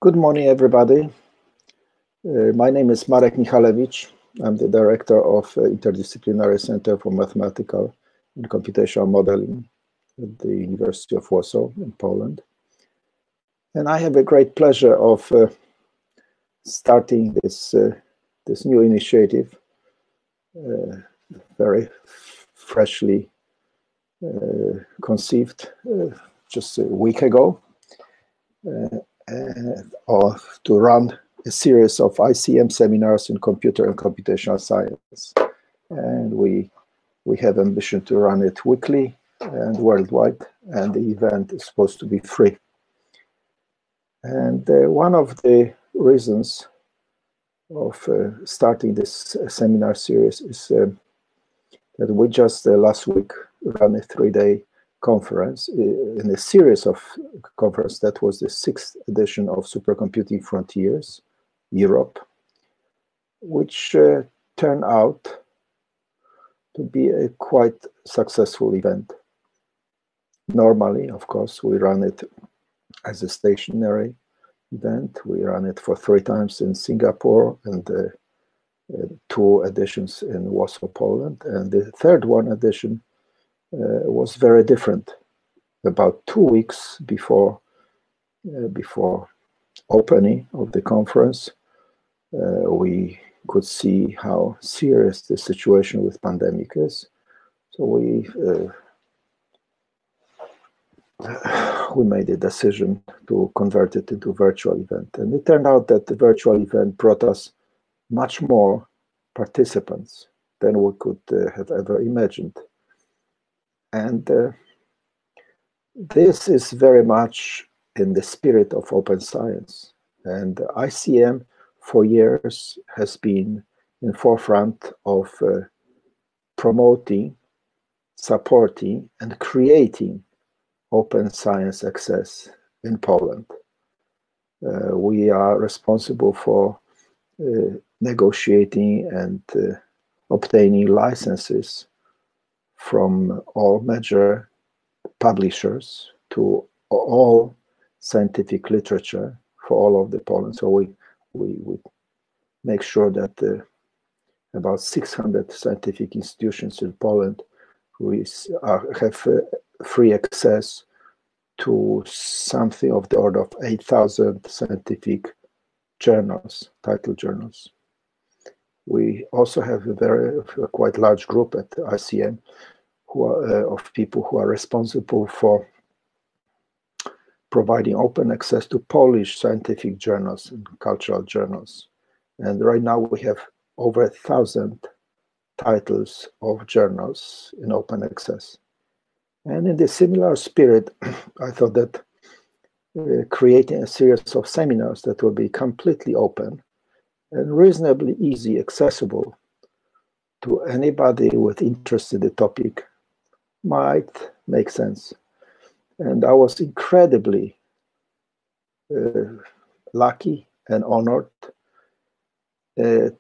Good morning, everybody. My name is Marek Michalewicz. I'm the director of Interdisciplinary Center for Mathematical and Computational Modeling at the University of Warsaw in Poland. And I have a great pleasure of starting this new initiative, very freshly conceived just a week ago, or to run a series of ICM seminars in computer and computational science. And we have ambition to run it weekly and worldwide, and the event is supposed to be free. And one of the reasons of starting this seminar series is that we just last week ran a 3-day conference in a series of conferences. That was the 6th edition of Supercomputing Frontiers Europe, which turned out to be a quite successful event. Normally, of course, we run it as a stationary event. We ran it for 3 times in Singapore and 2 editions in Warsaw, Poland. And the 3rd edition was very different. About 2 weeks before opening of the conference, we could see how serious the situation with pandemic is. So we made a decision to convert it into a virtual event. And it turned out that the virtual event brought us much more participants than we could have ever imagined. And this is very much in the spirit of open science. And ICM for years has been in forefront of promoting, supporting, and creating open science access in Poland. We are responsible for negotiating and obtaining licenses from all major publishers to all scientific literature for all of the Poland. So we make sure that about 600 scientific institutions in Poland have free access to something of the order of 8,000 scientific journals, title journals. We also have a quite large group at ICM of people who are responsible for providing open access to Polish scientific journals and cultural journals. And right now we have over 1,000 titles of journals in open access. And in the similar spirit, I thought that creating a series of seminars that will be completely open and reasonably easy, accessible to anybody with interest in the topic might make sense. And I was incredibly lucky and honored to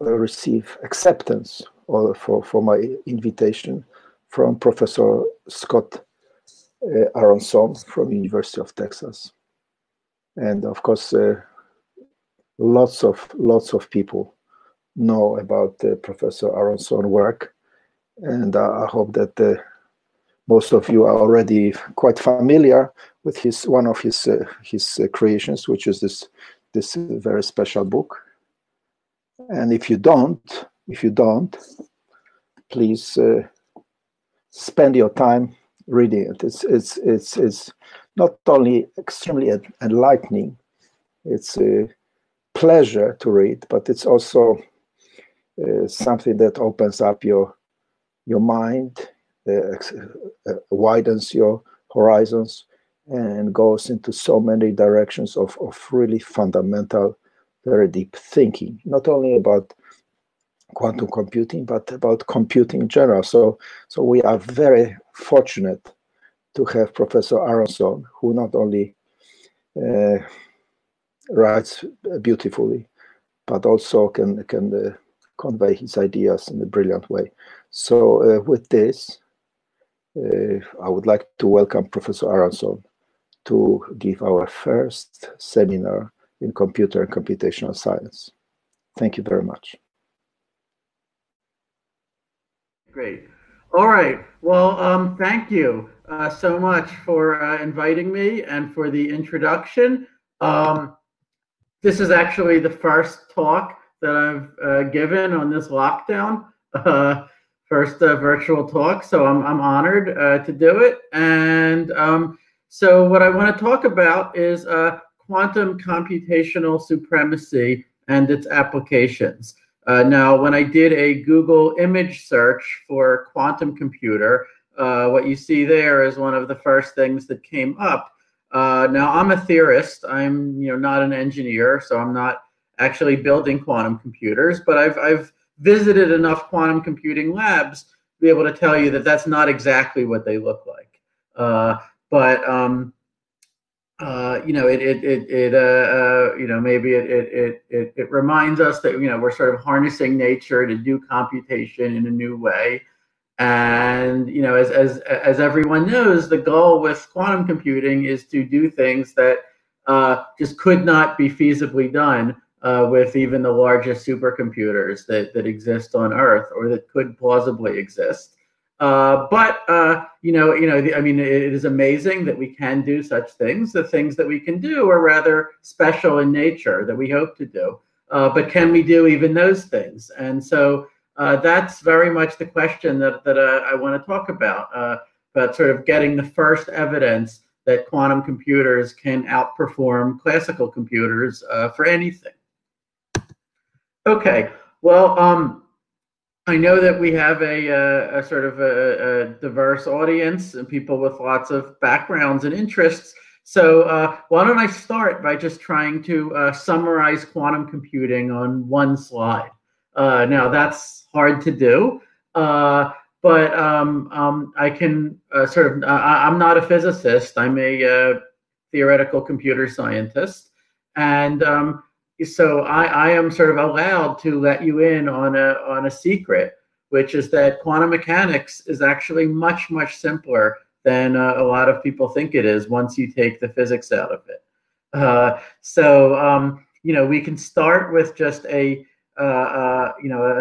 receive acceptance for my invitation from Professor Scott Aaronson from University of Texas. And of course, lots of people know about Professor Aaronson's work, and I hope that most of you are already quite familiar with one of his creations, which is this very special book. And if you don't, please spend your time reading it. It's not only extremely enlightening, it's a pleasure to read, but it's also something that opens up your mind, widens your horizons, and goes into so many directions of really fundamental, very deep thinking, not only about quantum computing, but about computing in general. So we are very fortunate to have Professor Aaronson, who not only writes beautifully, but also can convey his ideas in a brilliant way. So with this, I would like to welcome Professor Aaronson to give our first seminar in computer and computational science. Thank you very much. Great. All right. Well, thank you so much for inviting me and for the introduction. This is actually the first talk that I've given on this lockdown, first virtual talk, so I'm honored to do it. And so what I want to talk about is quantum computational supremacy and its applications. Now, when I did a Google image search for quantum computer, what you see there is one of the first things that came up. Now, I'm a theorist. I'm not an engineer, so I'm not actually building quantum computers, but I've visited enough quantum computing labs to be able to tell you that that's not exactly what they look like. Maybe it reminds us that we're sort of harnessing nature to do computation in a new way. And as everyone knows, the goal with quantum computing is to do things that just could not be feasibly done with even the largest supercomputers that exist on Earth, or that could plausibly exist. It is amazing that we can do such things. The things that we can do are rather special in nature that we hope to do. But can we do even those things? And so that's very much the question that I want to talk about sort of getting the first evidence that quantum computers can outperform classical computers for anything. Okay, well, I know that we have a sort of a diverse audience and people with lots of backgrounds and interests. So why don't I start by just trying to summarize quantum computing on one slide. Now, that's hard to do, but I can I'm not a physicist. I'm a theoretical computer scientist. And so I am sort of allowed to let you in on a secret, which is that quantum mechanics is actually much, much simpler than a lot of people think it is once you take the physics out of it. We can start with just a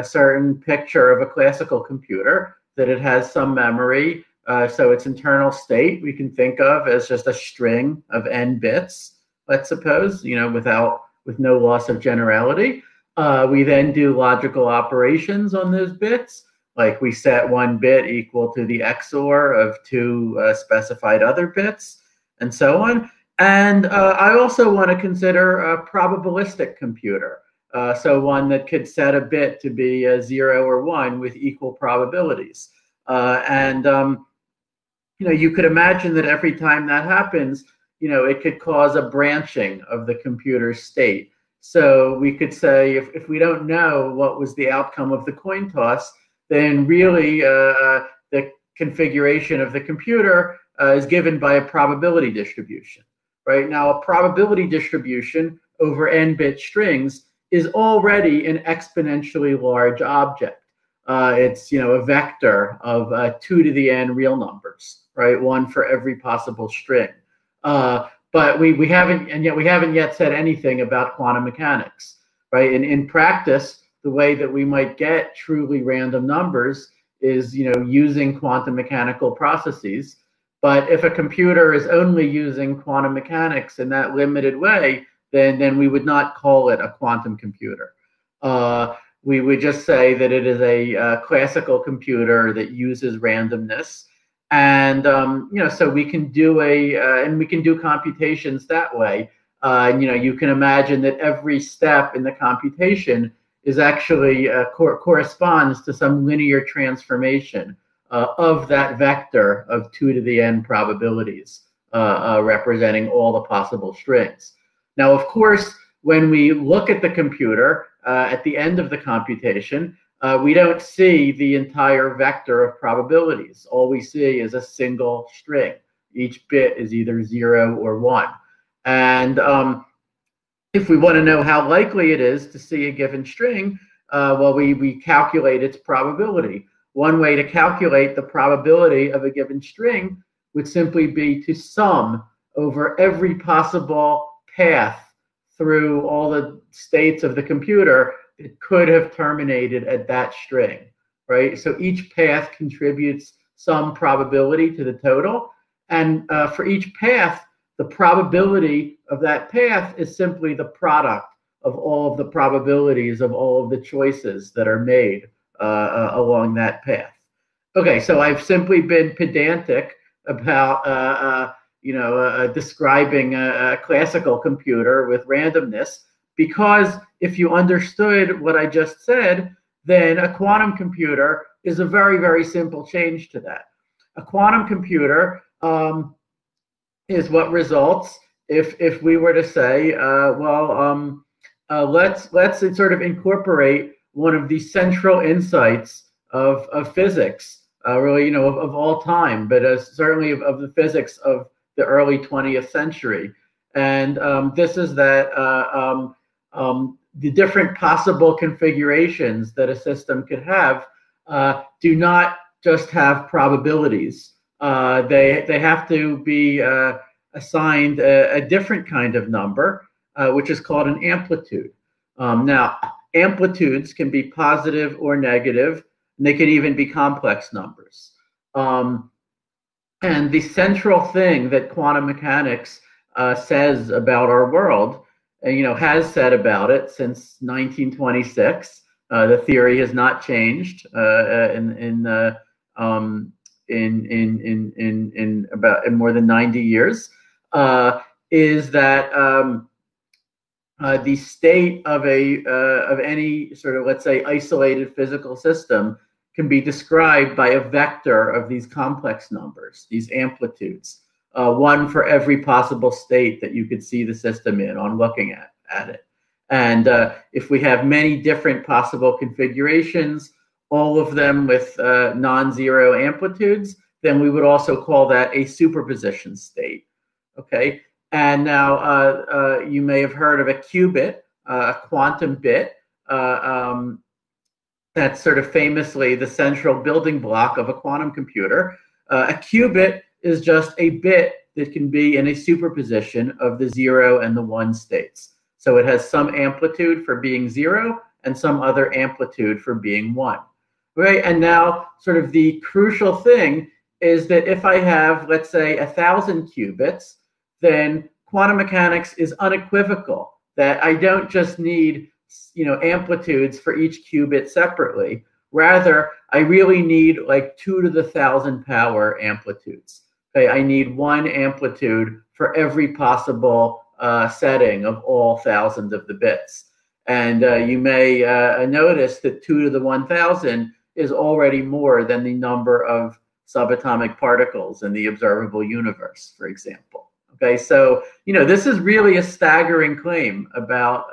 certain picture of a classical computer, that it has some memory. So its internal state we can think of as just a string of n bits, let's suppose, with no loss of generality. We then do logical operations on those bits, like we set one bit equal to the XOR of two specified other bits, and so on. And I also want to consider a probabilistic computer, so one that could set a bit to be a 0 or 1 with equal probabilities. You could imagine that every time that happens, it could cause a branching of the computer's state. So we could say, if we don't know what was the outcome of the coin toss, then really the configuration of the computer is given by a probability distribution. Right now, a probability distribution over n-bit strings is already an exponentially large object. It's a vector of 2 to the n real numbers, right? One for every possible string. But we haven't yet said anything about quantum mechanics, right? In practice, the way that we might get truly random numbers is using quantum mechanical processes. But if a computer is only using quantum mechanics in that limited way, then we would not call it a quantum computer. We would just say that it is a classical computer that uses randomness. And so we can do and we can do computations that way. You can imagine that every step in the computation is actually corresponds to some linear transformation of that vector of 2 to the n probabilities, representing all the possible strings. Now, of course, when we look at the computer at the end of the computation, we don't see the entire vector of probabilities. All we see is a single string. Each bit is either 0 or 1. And if we want to know how likely it is to see a given string, well, we calculate its probability. one way to calculate the probability of a given string would simply be to sum over every possible path through all the states of the computer that could have terminated at that string, right? So each path contributes some probability to the total. And for each path, the probability of that path is simply the product of all of the probabilities of all of the choices that are made along that path. Okay, so I've simply been pedantic about describing a classical computer with randomness, because if you understood what I just said, then a quantum computer is a very, very simple change to that. A quantum computer is what results if we were to say, let's sort of incorporate one of the central insights of physics, really, of all time, but certainly of the physics of the early 20th century. And this is that the different possible configurations that a system could have do not just have probabilities. They have to be assigned a different kind of number, which is called an amplitude. Now, amplitudes can be positive or negative, and they can even be complex numbers. And the central thing that quantum mechanics says about our world, has said about it since 1926. The theory has not changed in more than 90 years. Is that the state of any sort of, let's say, isolated physical system can be described by a vector of these complex numbers, these amplitudes, one for every possible state that you could see the system in on looking at it. And if we have many different possible configurations, all of them with non-zero amplitudes, then we would also call that a superposition state. Okay, and now you may have heard of a qubit, a quantum bit. That's sort of famously the central building block of a quantum computer. A qubit is just a bit that can be in a superposition of the 0 and the 1 states. So it has some amplitude for being 0 and some other amplitude for being 1. Right? And now sort of the crucial thing is that if I have, let's say, 1,000 qubits, then quantum mechanics is unequivocal that I don't just need amplitudes for each qubit separately. Rather, I really need like 2 to the 1,000 power amplitudes. Okay, I need 1 amplitude for every possible setting of all 1,000 of the bits. And you may notice that 2 to the 1,000 is already more than the number of subatomic particles in the observable universe, for example. Okay, so this is really a staggering claim about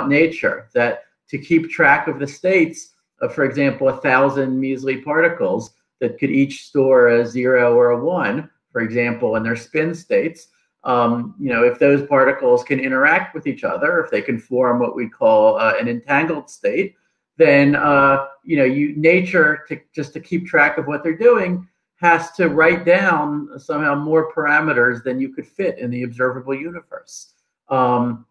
nature, that to keep track of the states of, for example, 1,000 measly particles that could each store a 0 or a 1, for example, in their spin states. If those particles can interact with each other, if they can form what we call an entangled state, then nature, to keep track of what they're doing, has to write down somehow more parameters than you could fit in the observable universe. Now,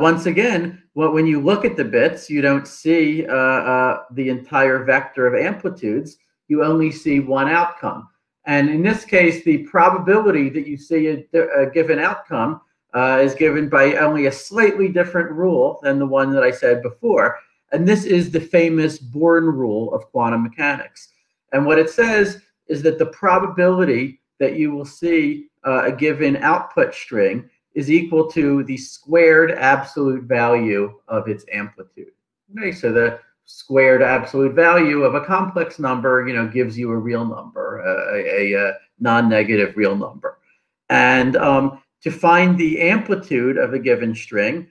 once again, when you look at the bits, you don't see the entire vector of amplitudes. You only see one outcome. And in this case, the probability that you see a given outcome is given by only a slightly different rule than the one that I said before. And this is the famous Born rule of quantum mechanics. And what it says is that the probability that you will see a given output string is equal to the squared absolute value of its amplitude. Okay, so the squared absolute value of a complex number, gives you a real number, a non-negative real number. And to find the amplitude of a given string,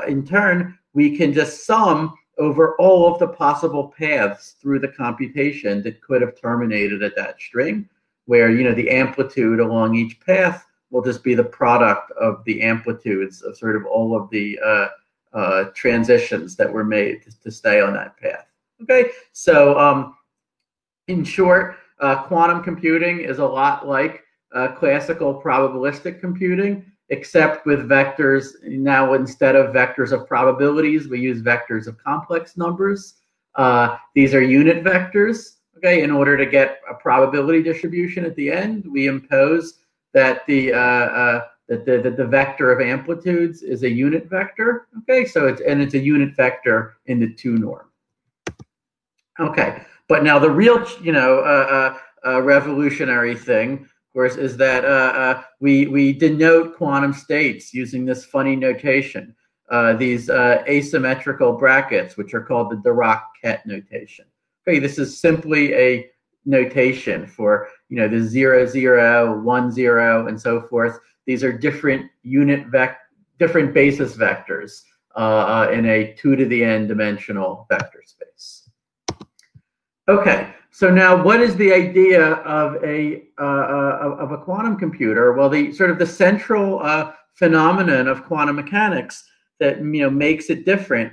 in turn, we can just sum over all of the possible paths through the computation that could have terminated at that string, where the amplitude along each path will just be the product of the amplitudes of sort of all of the transitions that were made to stay on that path. Okay, so in short, quantum computing is a lot like classical probabilistic computing, except with vectors. Now, instead of vectors of probabilities, we use vectors of complex numbers. These are unit vectors. Okay, in order to get a probability distribution at the end, we impose that the vector of amplitudes is a unit vector. Okay, so it's a unit vector in the 2 norm. Okay, but now the real, revolutionary thing, of course, is that we denote quantum states using this funny notation, these asymmetrical brackets, which are called the Dirac-Ket notation. Okay, this is simply a notation for the 0, 0, 1, 0, and so forth. These are different different basis vectors in a 2 to the n dimensional vector space. Okay, so now what is the idea of a quantum computer? Well, the central phenomenon of quantum mechanics that makes it different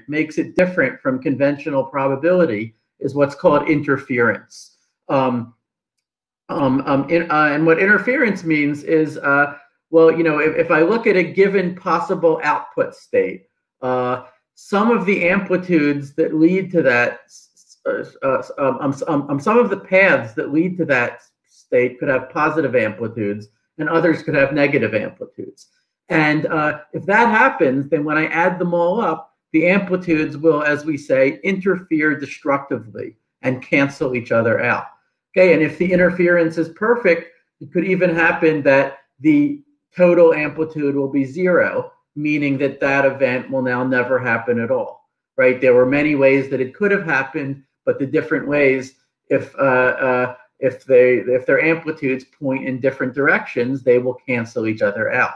from conventional probability is what's called interference. And what interference means is, if I look at a given possible output state, some of the amplitudes that lead to that, some of the paths that lead to that state could have positive amplitudes, and others could have negative amplitudes. And if that happens, then when I add them all up, the amplitudes will, as we say, interfere destructively and cancel each other out. Okay, and if the interference is perfect, it could even happen that the total amplitude will be 0, meaning that that event will now never happen at all. Right? There were many ways that it could have happened, but the different ways, if their amplitudes point in different directions, they will cancel each other out.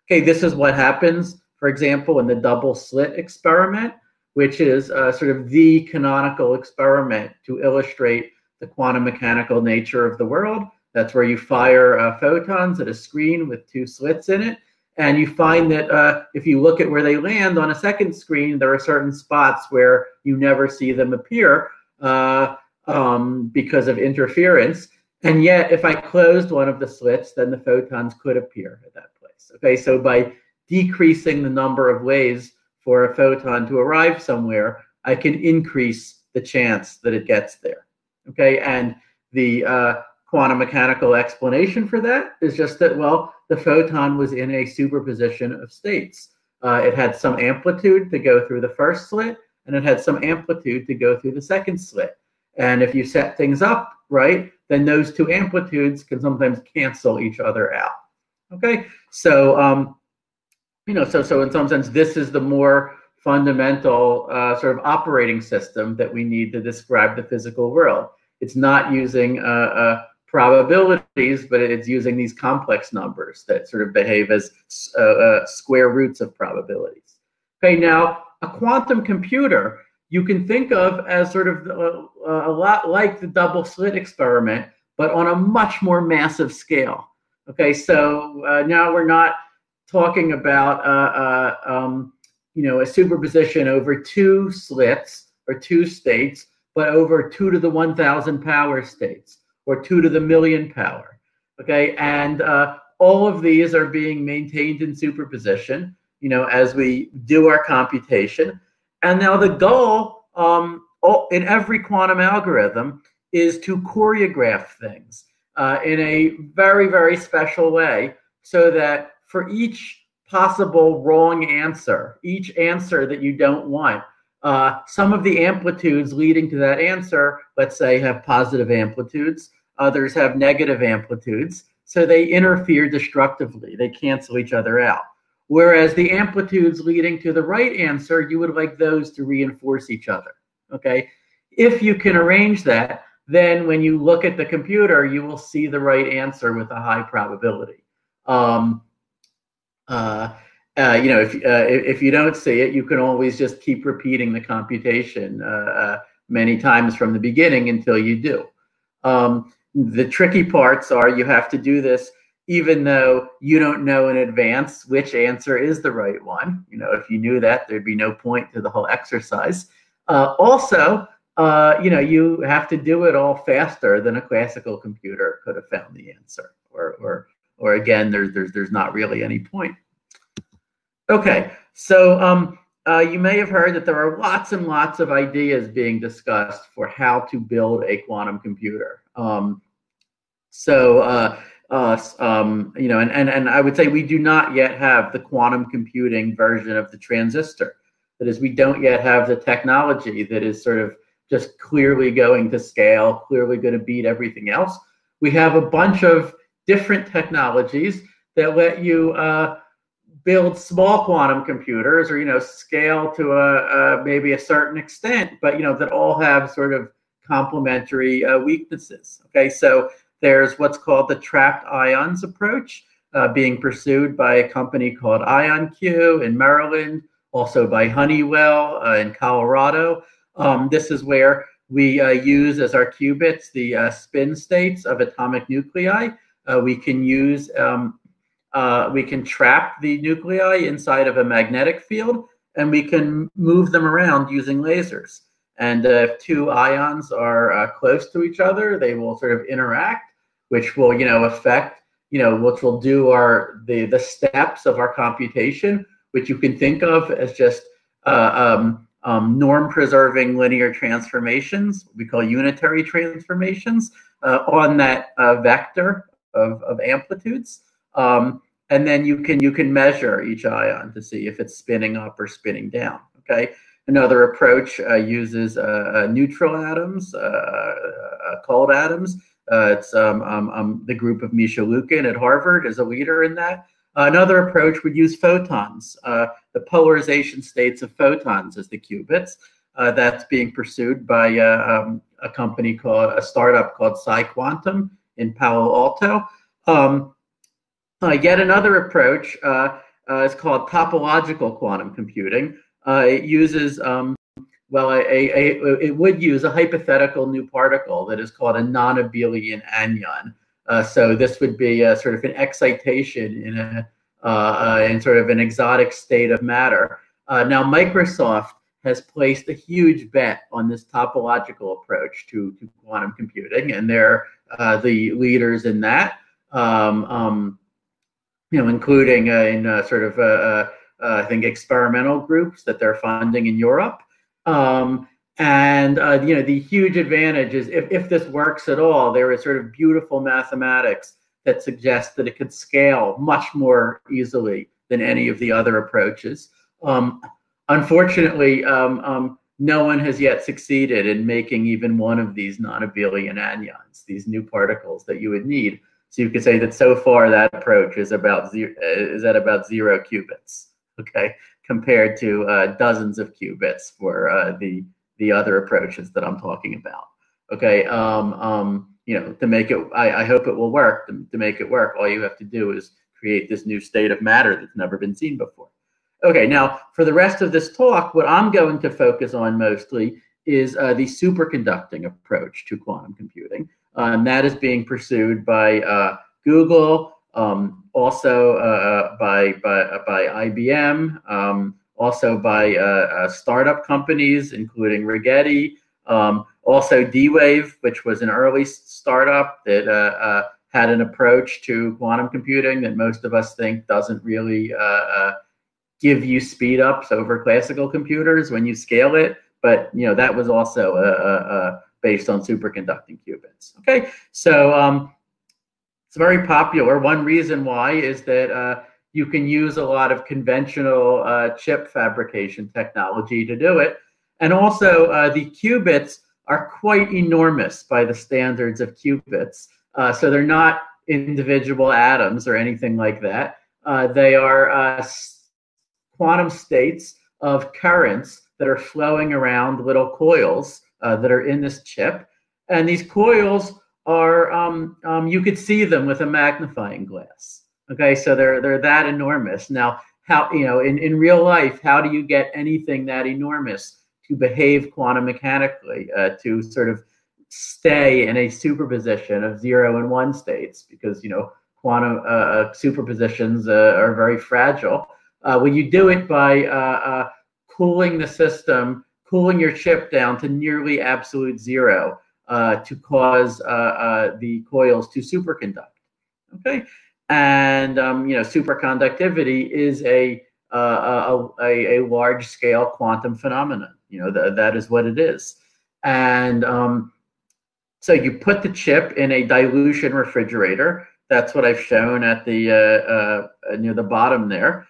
Okay, this is what happens, for example, in the double slit experiment, which is the canonical experiment to illustrate the quantum mechanical nature of the world. That's where you fire photons at a screen with 2 slits in it. And you find that if you look at where they land on a second screen, there are certain spots where you never see them appear because of interference. And yet, if I closed one of the slits, then the photons could appear at that place. Okay, so by decreasing the number of ways for a photon to arrive somewhere, I can increase the chance that it gets there. Okay, and the quantum mechanical explanation for that is just that, well, the photon was in a superposition of states. It had some amplitude to go through the first slit, and it had some amplitude to go through the second slit. And if you set things up right, then those 2 amplitudes can sometimes cancel each other out. Okay, so so in some sense, this is the more fundamental operating system that we need to describe the physical world. It's not using probabilities, but it's using these complex numbers that behave as square roots of probabilities. Okay, now a quantum computer you can think of as a lot like the double slit experiment, but on a much more massive scale. Okay, so now we're not talking about a superposition over 2 slits or 2 states, but over 2 to the 1,000 power states, or 2 to the million power. Okay, and all of these are being maintained in superposition, as we do our computation. And now the goal in every quantum algorithm is to choreograph things in a very, very special way, so that for each possible wrong answer, each answer that you don't want, some of the amplitudes leading to that answer, let's say, have positive amplitudes, others have negative amplitudes, so they interfere destructively, they cancel each other out. Whereas the amplitudes leading to the right answer, you would like those to reinforce each other. Okay, if you can arrange that, then when you look at the computer, you will see the right answer with a high probability. If you don't see it, you can always just keep repeating the computation many times from the beginning until you do. The tricky parts are you have to do this even though you don't know in advance which answer is the right one. If you knew that, there'd be no point to the whole exercise. Also, you have to do it all faster than a classical computer could have found the answer, or again, there's not really any point. Okay, so you may have heard that there are lots and lots of ideas being discussed for how to build a quantum computer. And I would say we do not yet have the quantum computing version of the transistor. That is, we don't yet have the technology that is sort of just clearly going to scale, clearly going to beat everything else. We have a bunch of different technologies that let you build small quantum computers, or scale to maybe a certain extent, but that all have sort of complementary weaknesses. Okay, so there's what's called the trapped ions approach, being pursued by a company called IonQ in Maryland, also by Honeywell in Colorado. This is where we use as our qubits the spin states of atomic nuclei. We can trap the nuclei inside of a magnetic field, and we can move them around using lasers. And if two ions are close to each other, they will sort of interact, which will, affect, which will do the steps of our computation, which you can think of as just norm-preserving linear transformations, we call unitary transformations, on that vector of amplitudes. And then you can measure each ion to see if it's spinning up or spinning down. Okay. Another approach uses neutral atoms, cold atoms. It's the group of Misha Lukin at Harvard is a leader in that. Another approach would use photons, the polarization states of photons as the qubits. That's being pursued by a startup called Quantum in Palo Alto. Yet another approach is called topological quantum computing. It uses, it would use a hypothetical new particle that is called a non-abelian anion. So this would be sort of an excitation in sort of an exotic state of matter. Now Microsoft has placed a huge bet on this topological approach to quantum computing, and they're the leaders in that. Including in sort of, I think, experimental groups that they're funding in Europe. The huge advantage is if this works at all, there is sort of beautiful mathematics that suggests that it could scale much more easily than any of the other approaches. Unfortunately, no one has yet succeeded in making even one of these non-abelian anions, these new particles that you would need. So you could say that so far that approach is at about 0 qubits, okay, compared to dozens of qubits for the other approaches that I'm talking about. Okay, to make it, I hope it will work. To make it work, all you have to do is create this new state of matter that's never been seen before. Okay, now for the rest of this talk, what I'm going to focus on mostly is the superconducting approach to quantum computing. And that is being pursued by Google, also by IBM, also by startup companies, including Rigetti, also D-Wave, which was an early startup that had an approach to quantum computing that most of us think doesn't really give you speed ups over classical computers when you scale it. But that was also based on superconducting qubits. Okay, so it's very popular. One reason why is that you can use a lot of conventional chip fabrication technology to do it, and also the qubits are quite enormous by the standards of qubits. So they're not individual atoms or anything like that. They are quantum states of currents that are flowing around little coils that are in this chip. And these coils are, you could see them with a magnifying glass. Okay, so they're that enormous. Now, how, in real life, how do you get anything that enormous to behave quantum mechanically, to sort of stay in a superposition of 0 and 1 states? Because, quantum superpositions are very fragile. Well, you do it by cooling the system, cooling your chip down to nearly absolute zero to cause the coils to superconduct. Okay, and superconductivity is a large-scale quantum phenomenon. That is what it is, and so you put the chip in a dilution refrigerator. That's what I've shown at the near the bottom there.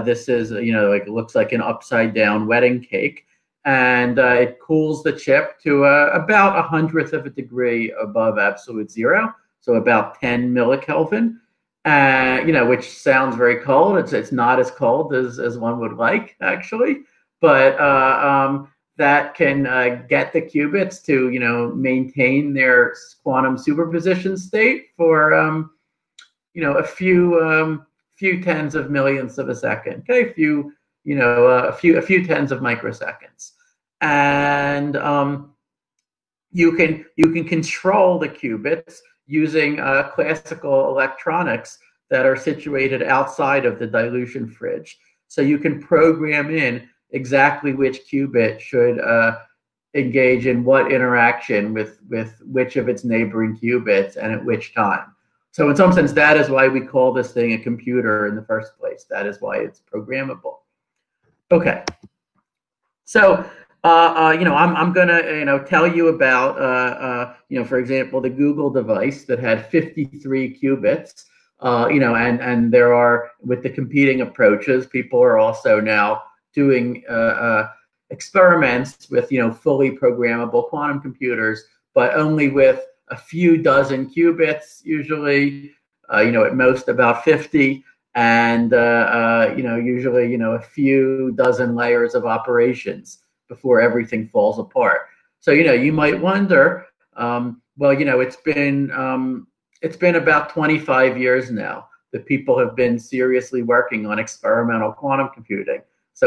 This is it looks like an upside-down wedding cake, and it cools the chip to about 1/100th of a degree above absolute zero, so about 10 millikelvin. Which sounds very cold. It's not as cold as one would like, actually, but that can get the qubits to maintain their quantum superposition state for a few tens of millionths of a second. Okay, a few tens of microseconds, and you can control the qubits using classical electronics that are situated outside of the dilution fridge. So you can program in exactly which qubit should engage in what interaction with which of its neighboring qubits and at which time. So in some sense, that is why we call this thing a computer in the first place. That is why it's programmable. Okay. So I'm going to tell you about for example, the Google device that had 53 qubits. And there are, with the competing approaches, people are also now doing experiments with fully programmable quantum computers, but only with a few dozen qubits, usually at most about 50, and usually a few dozen layers of operations before everything falls apart. So you might wonder, it's been about 25 years now that people have been seriously working on experimental quantum computing. So,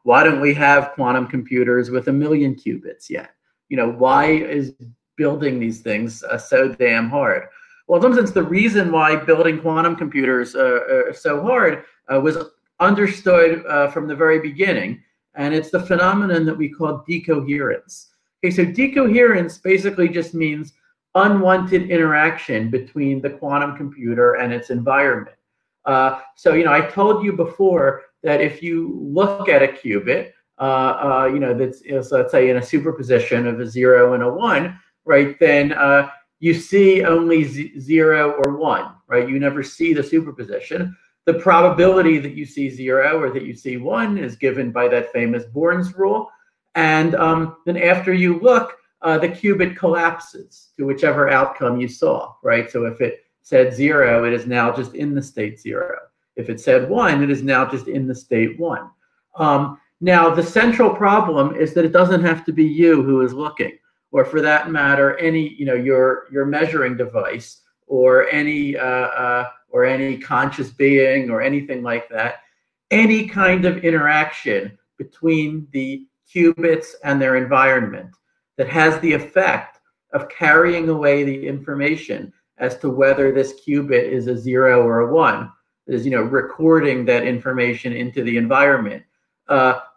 why don't we have quantum computers with 1 million qubits yet? Why is building these things so damn hard? Well, in some sense, the reason why building quantum computers are so hard was understood from the very beginning, and it's the phenomenon that we call decoherence. Okay, so decoherence basically just means unwanted interaction between the quantum computer and its environment. So I told you before that if you look at a qubit, that's so let's say in a superposition of a 0 and a 1, right? Then you see only 0 or 1, right? You never see the superposition. The probability that you see 0 or that you see 1 is given by that famous Born's rule, and then after you look, the qubit collapses to whichever outcome you saw, right? So if it said 0, it is now just in the state 0. If it said 1, it is now just in the state 1. Now, the central problem is that it doesn't have to be you who is looking, or for that matter, any your measuring device, or any conscious being, or anything like that. Any kind of interaction between the qubits and their environment that has the effect of carrying away the information as to whether this qubit is a 0 or a 1, is recording that information into the environment,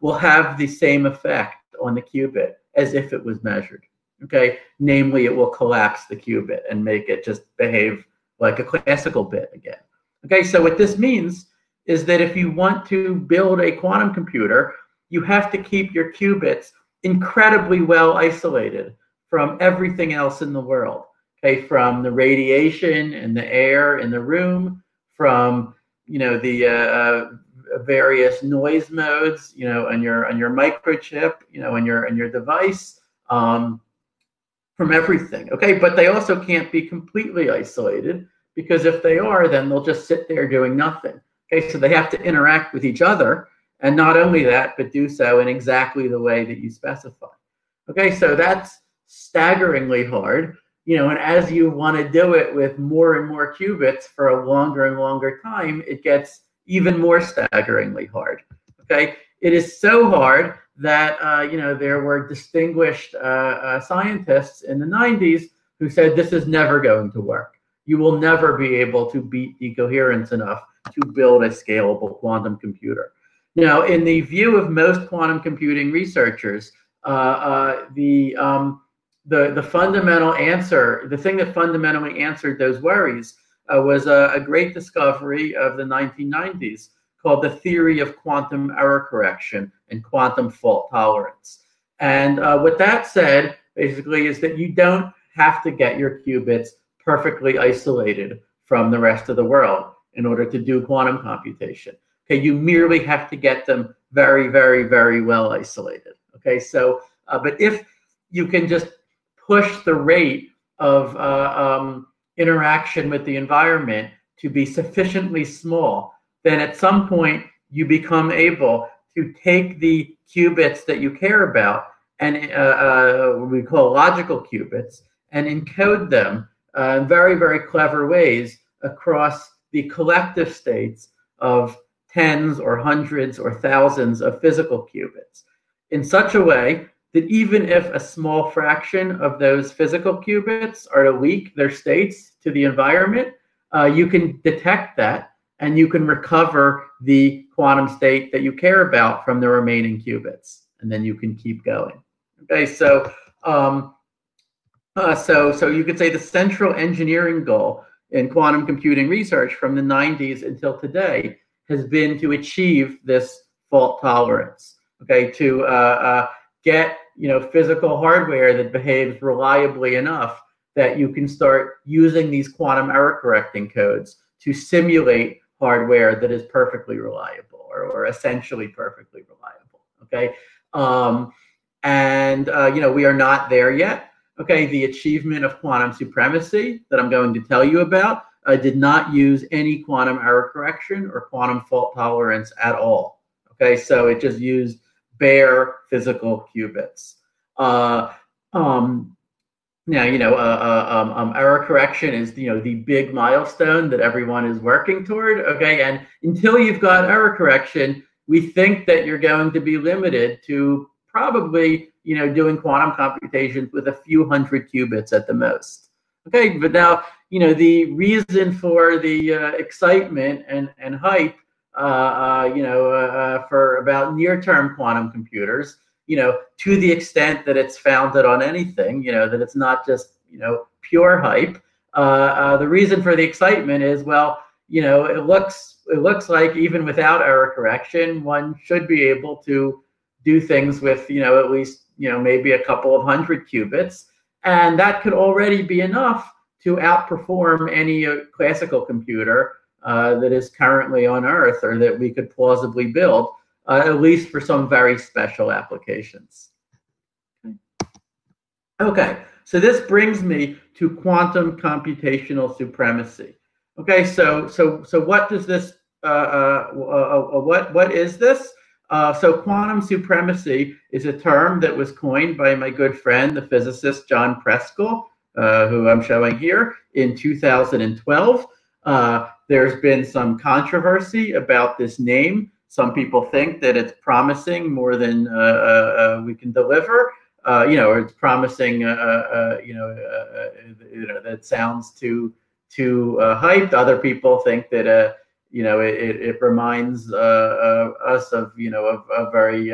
will have the same effect on the qubit as if it was measured. Okay, namely, it will collapse the qubit and make it just behave like a classical bit again. Okay, so what this means is that if you want to build a quantum computer, you have to keep your qubits incredibly well isolated from everything else in the world. Okay, from the radiation and the air in the room, from the various noise modes, on your microchip, on your device, from everything. Okay, but they also can't be completely isolated, because if they are, then they'll just sit there doing nothing. Okay, so they have to interact with each other, and not only that, but do so in exactly the way that you specify. Okay, so that's staggeringly hard, and as you want to do it with more and more qubits for a longer and longer time, it gets even more staggeringly hard. Okay, it is so hard that there were distinguished scientists in the 90s who said this is never going to work. you will never be able to beat decoherence enough to build a scalable quantum computer. Now, in the view of most quantum computing researchers, the fundamental answer, the thing that fundamentally answered those worries was a great discovery of the 1990s called the theory of quantum error correction and quantum fault tolerance. And what that said, basically, is that you don't have to get your qubits perfectly isolated from the rest of the world in order to do quantum computation. Okay, you merely have to get them very, very, very well isolated. Okay, so, but if you can just push the rate of interaction with the environment to be sufficiently small, then at some point you become able to take the qubits that you care about, and what we call logical qubits, and encode them in very, very clever ways across the collective states of tens or hundreds or thousands of physical qubits, in such a way that even if a small fraction of those physical qubits are to leak their states to the environment, you can detect that and you can recover the quantum state that you care about from the remaining qubits, and then you can keep going. Okay, so so you could say the central engineering goal in quantum computing research from the 90s until today has been to achieve this fault tolerance. Okay, to get physical hardware that behaves reliably enough that you can start using these quantum error correcting codes to simulate hardware that is perfectly reliable or essentially perfectly reliable. Okay, we are not there yet. Okay, the achievement of quantum supremacy that I'm going to tell you about did not use any quantum error correction or quantum fault tolerance at all. Okay, so it just used bare physical qubits. Error correction is the big milestone that everyone is working toward. Okay, and until you've got error correction, we think that you're going to be limited to probably doing quantum computations with a few hundred qubits at the most. Okay, but now the reason for the excitement and hype for about near-term quantum computers, to the extent that it's founded on anything, that it's not just, pure hype. The reason for the excitement is, well, it looks like even without error correction, one should be able to do things with, at least, maybe a couple of hundred qubits. And that could already be enough to outperform any classical computer that is currently on Earth or that we could plausibly build, at least for some very special applications. Okay, so this brings me to quantum computational supremacy. Okay, so what does this? What is this? So quantum supremacy is a term that was coined by my good friend, the physicist John Preskill, who I'm showing here, in 2012. There's been some controversy about this name. Some people think that it's promising more than we can deliver, or it's promising, that sounds too hyped. Other people think that it reminds us of of very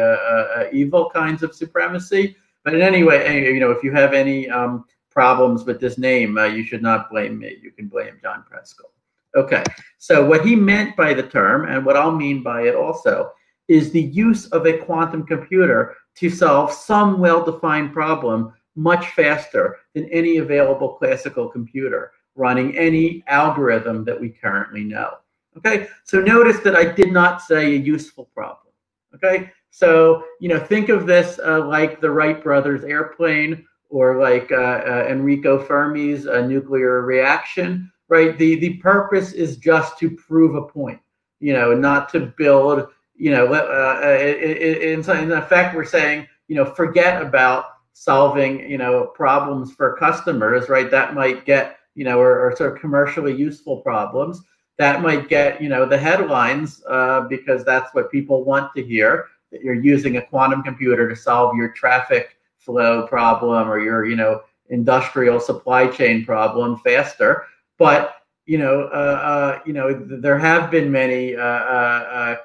evil kinds of supremacy. But in any way, if you have any problems with this name, you should not blame me. You can blame John Preskill. Okay, so what he meant by the term, and what I'll mean by it also, is the use of a quantum computer to solve some well-defined problem much faster than any available classical computer running any algorithm that we currently know. Okay, so notice that I did not say a useful problem. Okay, so think of this like the Wright brothers airplane, or like Enrico Fermi's nuclear reaction. Right, the purpose is just to prove a point, not to build. In effect, we're saying, forget about solving, problems for customers. Right, that might get, or sort of commercially useful problems. That might get, the headlines because that's what people want to hear, that you're using a quantum computer to solve your traffic flow problem or your, industrial supply chain problem faster. But there have been many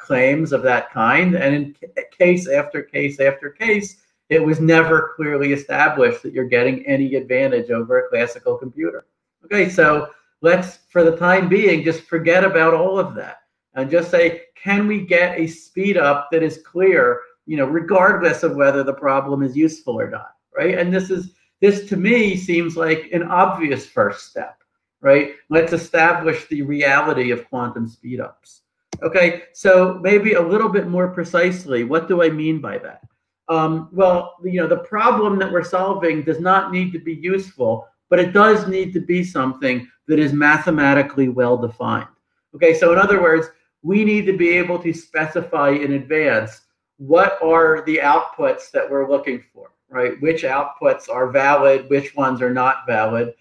claims of that kind, and in case after case after case, it was never clearly established that you're getting any advantage over a classical computer. Okay, so let's, for the time being, just forget about all of that and just say, can we get a speed up that is clear, regardless of whether the problem is useful or not, right? And this to me seems like an obvious first step. Right? Let's establish the reality of quantum speedups. Okay, so maybe a little bit more precisely, what do I mean by that? Well, the problem that we're solving does not need to be useful, but it does need to be something that is mathematically well defined. Okay, so in other words, we need to be able to specify in advance what are the outputs that we're looking for, right? Which outputs are valid, which ones are not valid.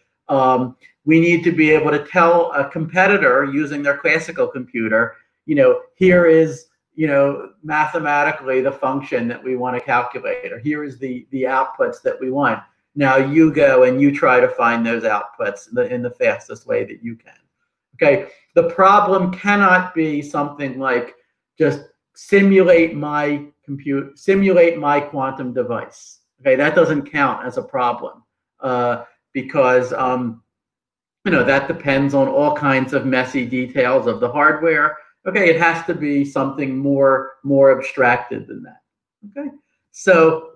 We need to be able to tell a competitor using their classical computer, here is, mathematically the function that we want to calculate, or here is the outputs that we want. Now you go and you try to find those outputs in the fastest way that you can. Okay, the problem cannot be something like just simulate my quantum device. Okay, that doesn't count as a problem because that depends on all kinds of messy details of the hardware. Okay, it has to be something more abstracted than that. Okay, so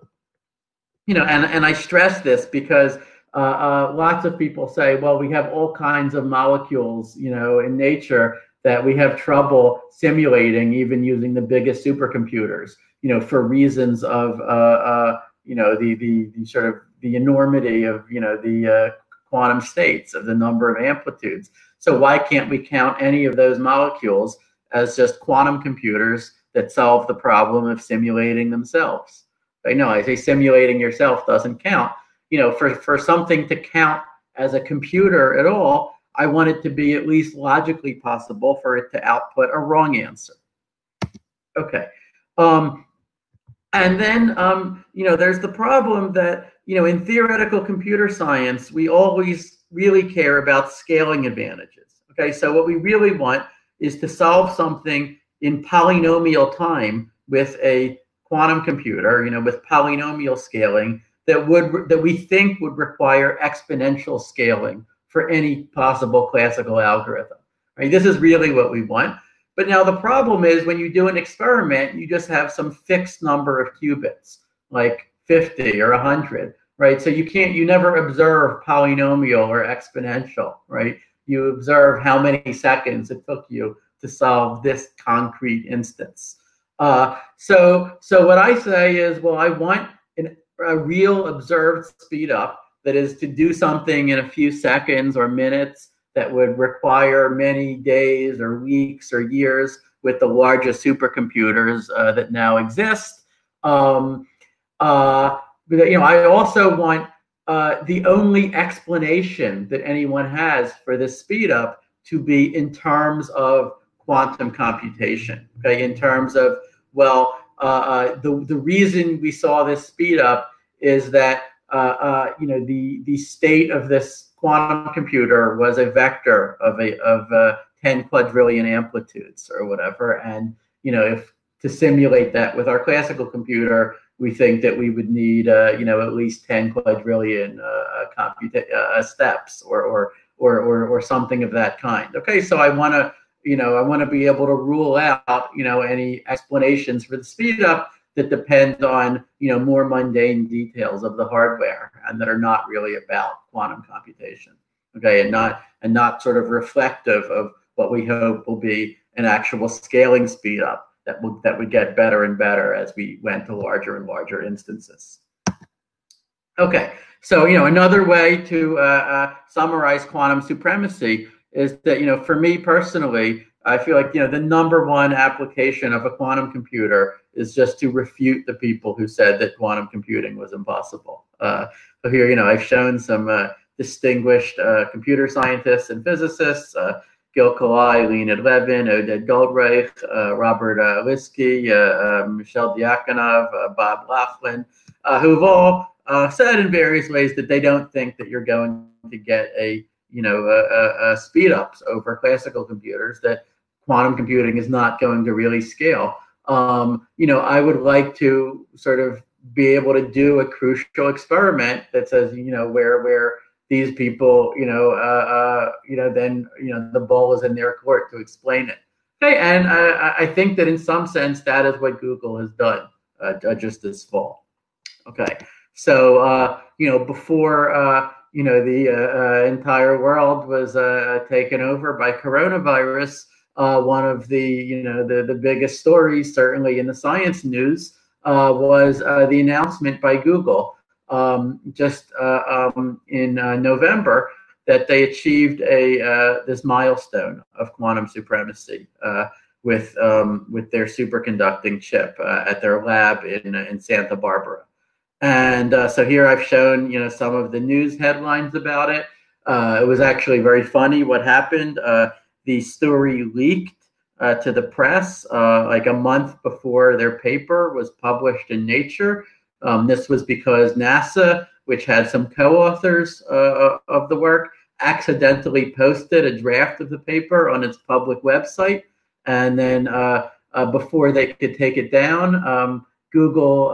and I stress this because lots of people say, well, we have all kinds of molecules, in nature that we have trouble simulating, even using the biggest supercomputers, for reasons of the sort of the enormity of the quantum states, of the number of amplitudes. So why can't we count any of those molecules as just quantum computers that solve the problem of simulating themselves? I know I say simulating yourself doesn't count. For something to count as a computer at all, I want it to be at least logically possible for it to output a wrong answer. Okay. And then, there's the problem that, in theoretical computer science, we always really care about scaling advantages. Okay, so what we really want is to solve something in polynomial time with a quantum computer, with polynomial scaling that we think would require exponential scaling for any possible classical algorithm. Right? This is really what we want. But now the problem is when you do an experiment, you just have some fixed number of qubits, like 50 or 100, right? So you never observe polynomial or exponential, right? You observe how many seconds it took you to solve this concrete instance. So what I say is, well, I want a real observed speed up that is to do something in a few seconds or minutes that would require many days or weeks or years with the largest supercomputers that now exist. I also want the only explanation that anyone has for this speed up to be in terms of quantum computation. Okay, in terms of, well, the reason we saw this speed up is that the state of this quantum computer was a vector of 10 quadrillion amplitudes or whatever, and if to simulate that with our classical computer, we think that we would need at least 10 quadrillion steps or something of that kind. Okay, so I want to be able to rule out any explanations for the speed up that depend on more mundane details of the hardware and that are not really about quantum computation. Okay, and not sort of reflective of what we hope will be an actual scaling speed up that would get better and better as we went to larger and larger instances. Okay, so another way to summarize quantum supremacy is that for me personally, I feel like the number one application of a quantum computer is just to refute the people who said that quantum computing was impossible. So here, I've shown some distinguished computer scientists and physicists, Gil Kalai, Leonid Levin, Oded Goldreich, Robert Liskey, Michel Diakonov, Bob Laughlin, who've all said in various ways that they don't think that you're going to get a speed ups over classical computers, that quantum computing is not going to really scale. I would like to sort of be able to do a crucial experiment that says, where these people, then, the ball is in their court to explain it. Okay, and I think that in some sense that is what Google has done just this fall. Okay, so before the entire world was taken over by coronavirus, one of the biggest stories, certainly in the science news, was the announcement by Google just in November that they achieved this milestone of quantum supremacy with their superconducting chip at their lab in Santa Barbara. And so here I've shown some of the news headlines about it. It was actually very funny what happened. The story leaked to the press like a month before their paper was published in Nature. This was because NASA, which had some co-authors of the work, accidentally posted a draft of the paper on its public website. And then before they could take it down, Google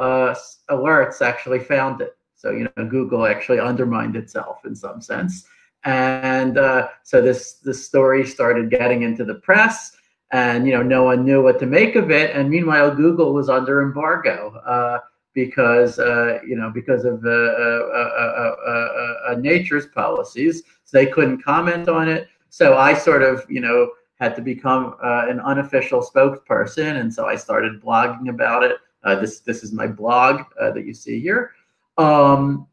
Alerts actually found it. So, Google actually undermined itself in some sense. And so this story started getting into the press, and no one knew what to make of it. And meanwhile, Google was under embargo because of Nature's policies, so they couldn't comment on it. So I sort of had to become an unofficial spokesperson, and so I started blogging about it. This is my blog that you see here. So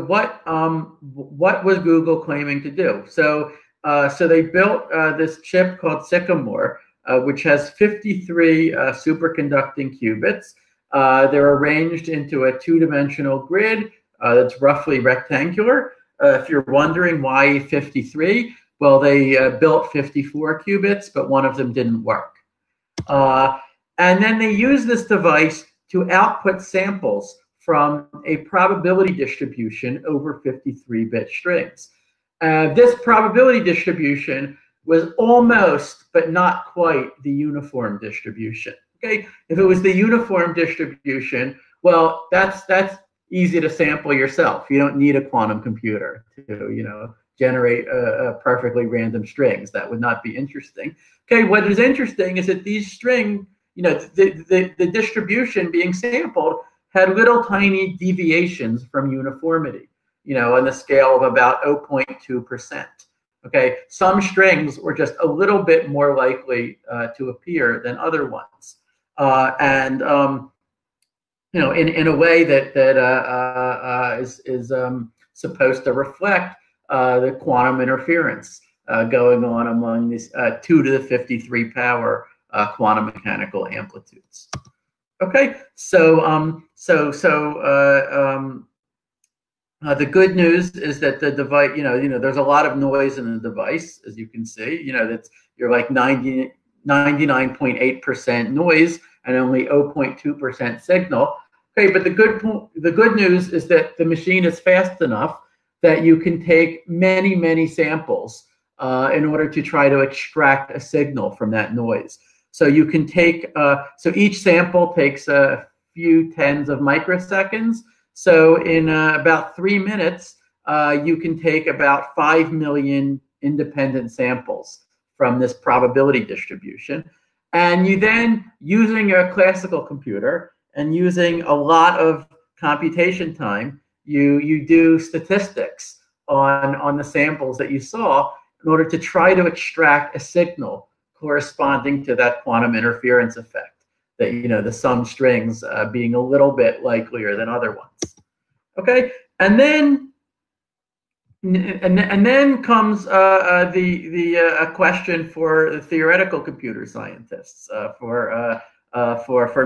what was Google claiming to do? So they built this chip called Sycamore, which has 53 superconducting qubits. They're arranged into a two-dimensional grid that's roughly rectangular. If you're wondering why 53, well, they built 54 qubits, but one of them didn't work. And then they use this device to output samples from a probability distribution over 53-bit strings. This probability distribution was almost, but not quite, the uniform distribution. Okay, if it was the uniform distribution, well, that's easy to sample yourself. You don't need a quantum computer to generate perfectly random strings. That would not be interesting. Okay, what is interesting is that these strings, the distribution being sampled had little tiny deviations from uniformity, on the scale of about 0.2%. Okay, some strings were just a little bit more likely to appear than other ones, and in a way that is supposed to reflect the quantum interference going on among these 2 to the 53 power quantum mechanical amplitudes. Okay, so the good news is that the device, there's a lot of noise in the device, as you can see. That's you're like 99.8% noise and only 0.2% signal. Okay, but the good news is that the machine is fast enough that you can take many samples in order to try to extract a signal from that noise. So you can take, so each sample takes a few tens of microseconds. So in about 3 minutes, you can take about 5 million independent samples from this probability distribution. And you then, using a classical computer and using a lot of computation time, you do statistics on the samples that you saw in order to try to extract a signal corresponding to that quantum interference effect, that the sum strings being a little bit likelier than other ones. Okay, and then comes a question for the theoretical computer scientists, for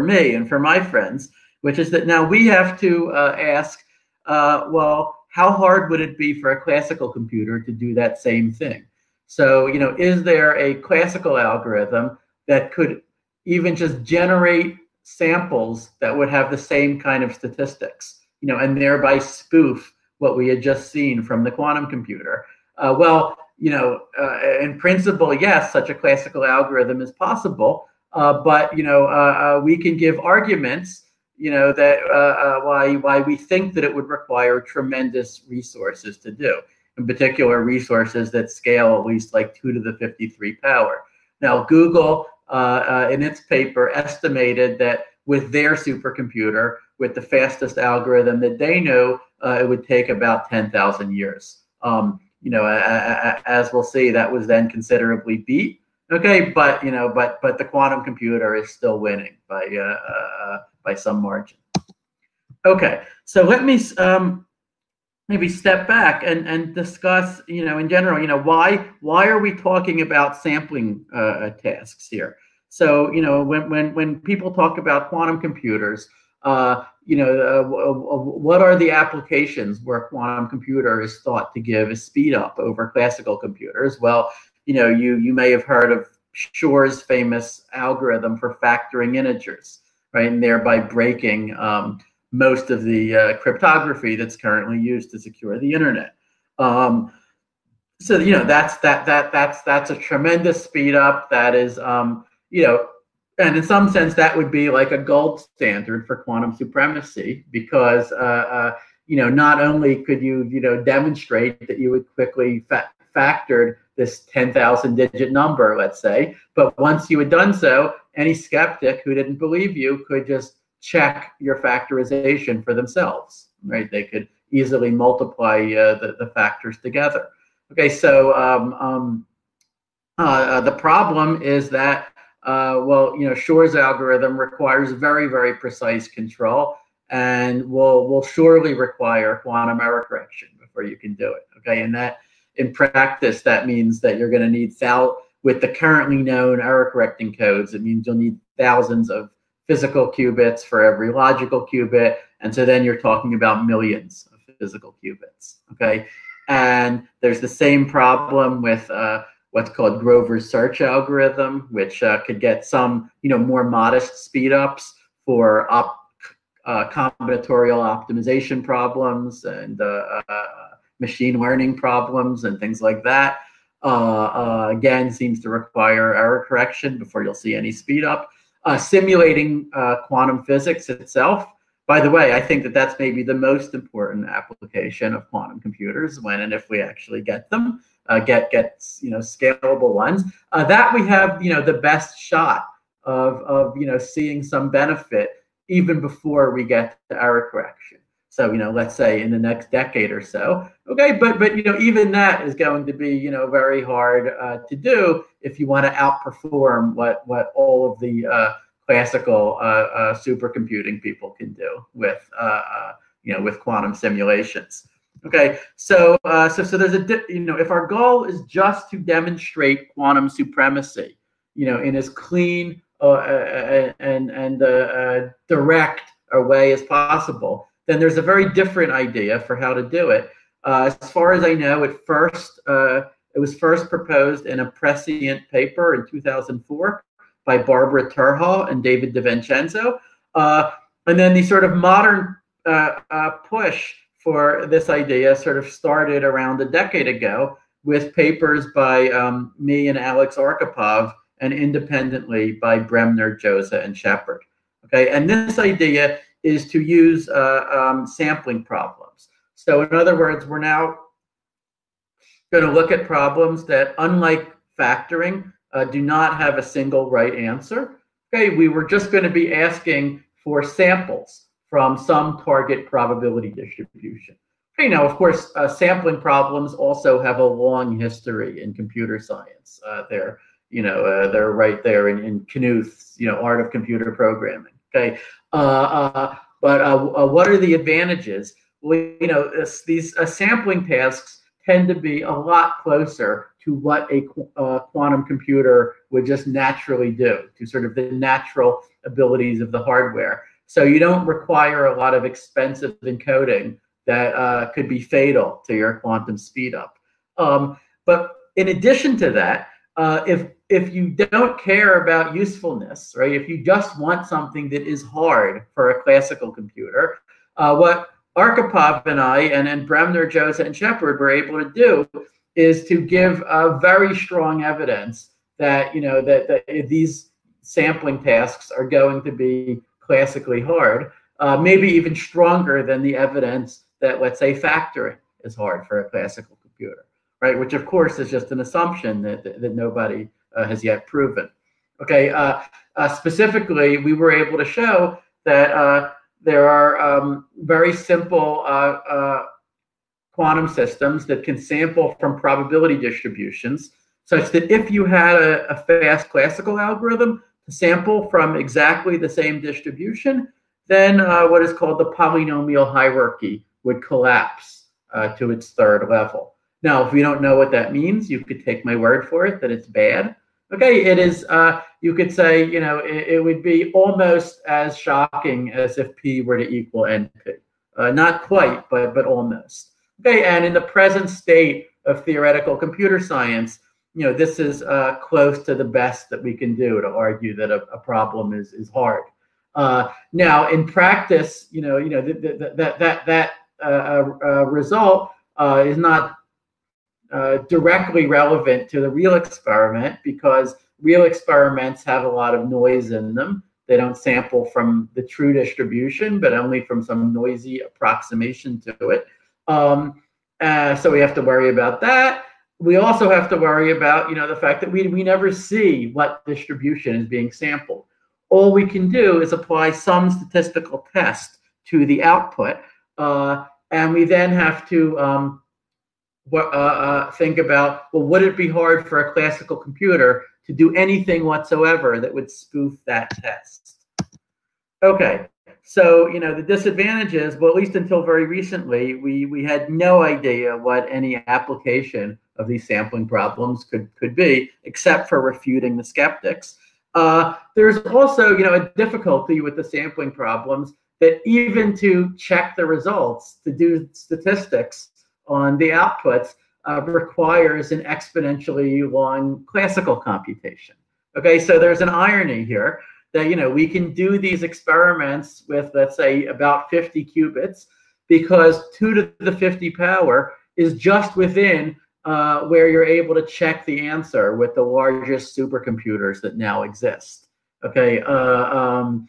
me and for my friends, which is that now we have to ask, well, how hard would it be for a classical computer to do that same thing? So, is there a classical algorithm that could even just generate samples that would have the same kind of statistics, and thereby spoof what we had just seen from the quantum computer? Well, in principle, yes, such a classical algorithm is possible, but we can give arguments, that why we think that it would require tremendous resources to do. In particular, resources that scale at least like 2 to the 53 power. Now, Google, in its paper, estimated that with their supercomputer, with the fastest algorithm that they knew, it would take about 10,000 years. As we'll see, that was then considerably beat. Okay, but the quantum computer is still winning by some margin. Okay, so let me maybe step back and discuss, in general, why are we talking about sampling tasks here? So, when people talk about quantum computers, what are the applications where a quantum computer is thought to give a speed up over classical computers? Well, you may have heard of Shor's famous algorithm for factoring integers, right, and thereby breaking most of the cryptography that's currently used to secure the internet. So that's a tremendous speed up. That is, and in some sense that would be like a gold standard for quantum supremacy, because not only could you demonstrate that you would quickly factored this 10,000 digit number, let's say, but once you had done so, any skeptic who didn't believe you could just check your factorization for themselves, right? They could easily multiply the factors together. Okay, so the problem is that, Shor's algorithm requires very, very precise control, and will surely require quantum error correction before you can do it. Okay, and that in practice, that means that you're going to need with the currently known error correcting codes, it means you'll need thousands of physical qubits for every logical qubit, and so then you're talking about millions of physical qubits. Okay, and there's the same problem with what's called Grover's search algorithm, which could get some more modest speed ups for combinatorial optimization problems and machine learning problems and things like that. Again, seems to require error correction before you'll see any speed up. Simulating quantum physics itself. By the way, I think that that's maybe the most important application of quantum computers when and if we actually get them, get scalable ones. That we have the best shot of seeing some benefit even before we get to error correction. So let's say in the next decade or so. Okay, but even that is going to be very hard to do if you want to outperform what all of the classical supercomputing people can do with quantum simulations. Okay, so there's if our goal is just to demonstrate quantum supremacy, in as clean and direct a way as possible, then there's a very different idea for how to do it. As far as I know, it was first proposed in a prescient paper in 2004 by Barbara Turhall and David DiVincenzo. And then the sort of modern push for this idea sort of started around a decade ago with papers by me and Alex Arkhipov, and independently by Bremner, Josa, and Shepard. Okay, and this idea is to use sampling problems. So in other words, we're now going to look at problems that, unlike factoring, do not have a single right answer. Okay, we were just going to be asking for samples from some target probability distribution. Okay, now, of course, sampling problems also have a long history in computer science. They're right there in Knuth's, Art of Computer Programming. Okay, but what are the advantages? Well, these sampling tasks tend to be a lot closer to what a quantum computer would just naturally do, to sort of the natural abilities of the hardware. So you don't require a lot of expensive encoding that could be fatal to your quantum speedup. But in addition to that, if you don't care about usefulness, right? If you just want something that is hard for a classical computer, what Arkhipov and I, and then Bremner, Joseph, and Shepard were able to do is to give very strong evidence that that these sampling tasks are going to be classically hard, maybe even stronger than the evidence that, let's say, factoring is hard for a classical computer, right? Which of course is just an assumption that nobody has yet proven. Okay, specifically, we were able to show that there are very simple quantum systems that can sample from probability distributions, such that if you had a fast classical algorithm to sample from exactly the same distribution, then what is called the polynomial hierarchy would collapse to its third level. Now, if we don't know what that means, you could take my word for it that it's bad. Okay, it is, you could say, it would be almost as shocking as if P were to equal NP. Not quite, but almost. Okay, and in the present state of theoretical computer science, this is close to the best that we can do to argue that a problem is hard. Now, in practice, that result is not directly relevant to the real experiment, because real experiments have a lot of noise in them. They don't sample from the true distribution, but only from some noisy approximation to it. So we have to worry about that. We also have to worry about, the fact that we never see what distribution is being sampled. All we can do is apply some statistical test to the output, and we then have to think about, well, would it be hard for a classical computer to do anything whatsoever that would spoof that test? Okay, so the disadvantage is, well, at least until very recently, we had no idea what any application of these sampling problems could be, except for refuting the skeptics. There's also a difficulty with the sampling problems, that even to check the results, to do statistics on the outputs, requires an exponentially long classical computation. Okay, so there's an irony here that we can do these experiments with, let's say, about 50 qubits, because 2 to the 50 power is just within where you're able to check the answer with the largest supercomputers that now exist. Okay, and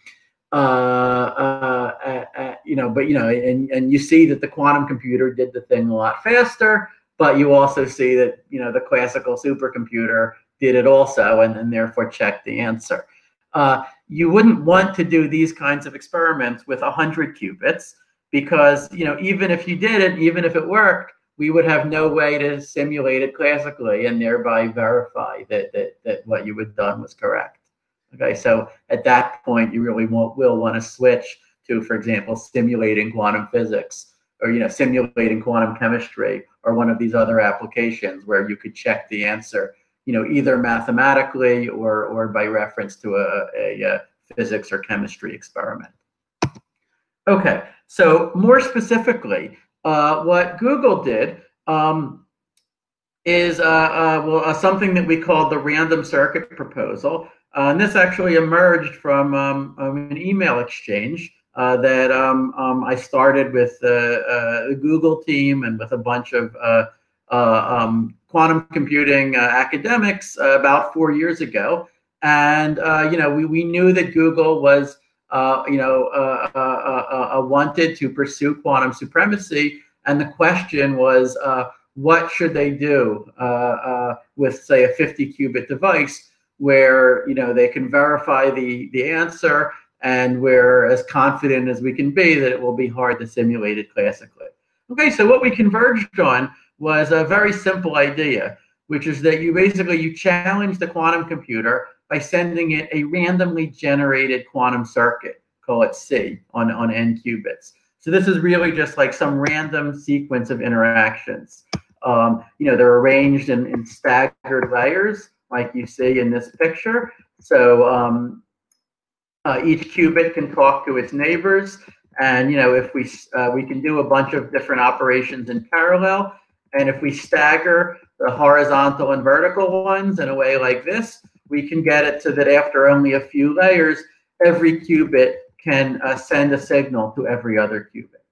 you see that the quantum computer did the thing a lot faster, but you also see that the classical supercomputer did it also, and therefore checked the answer. You wouldn't want to do these kinds of experiments with 100 qubits, because even if you did it, even if it worked, we would have no way to simulate it classically and thereby verify that what you had done was correct. Okay, so at that point, you really will want to switch to, for example, simulating quantum physics, or simulating quantum chemistry, or one of these other applications where you could check the answer, either mathematically or by reference to a physics or chemistry experiment. Okay, so more specifically, what Google did is something that we call the random circuit proposal. And this actually emerged from an email exchange that I started with the Google team and with a bunch of quantum computing academics about 4 years ago. And we knew that Google was wanted to pursue quantum supremacy, and the question was, what should they do with, say, a 50 qubit device where they can verify the answer, and we're as confident as we can be that it will be hard to simulate it classically. Okay, so what we converged on was a very simple idea, which is that you challenge the quantum computer by sending it a randomly generated quantum circuit, call it C, on n qubits. So this is really just like some random sequence of interactions. They're arranged in staggered layers, like you see in this picture. So each qubit can talk to its neighbors, and if we can do a bunch of different operations in parallel, and if we stagger the horizontal and vertical ones in a way like this, we can get it so that after only a few layers, every qubit can send a signal to every other qubit.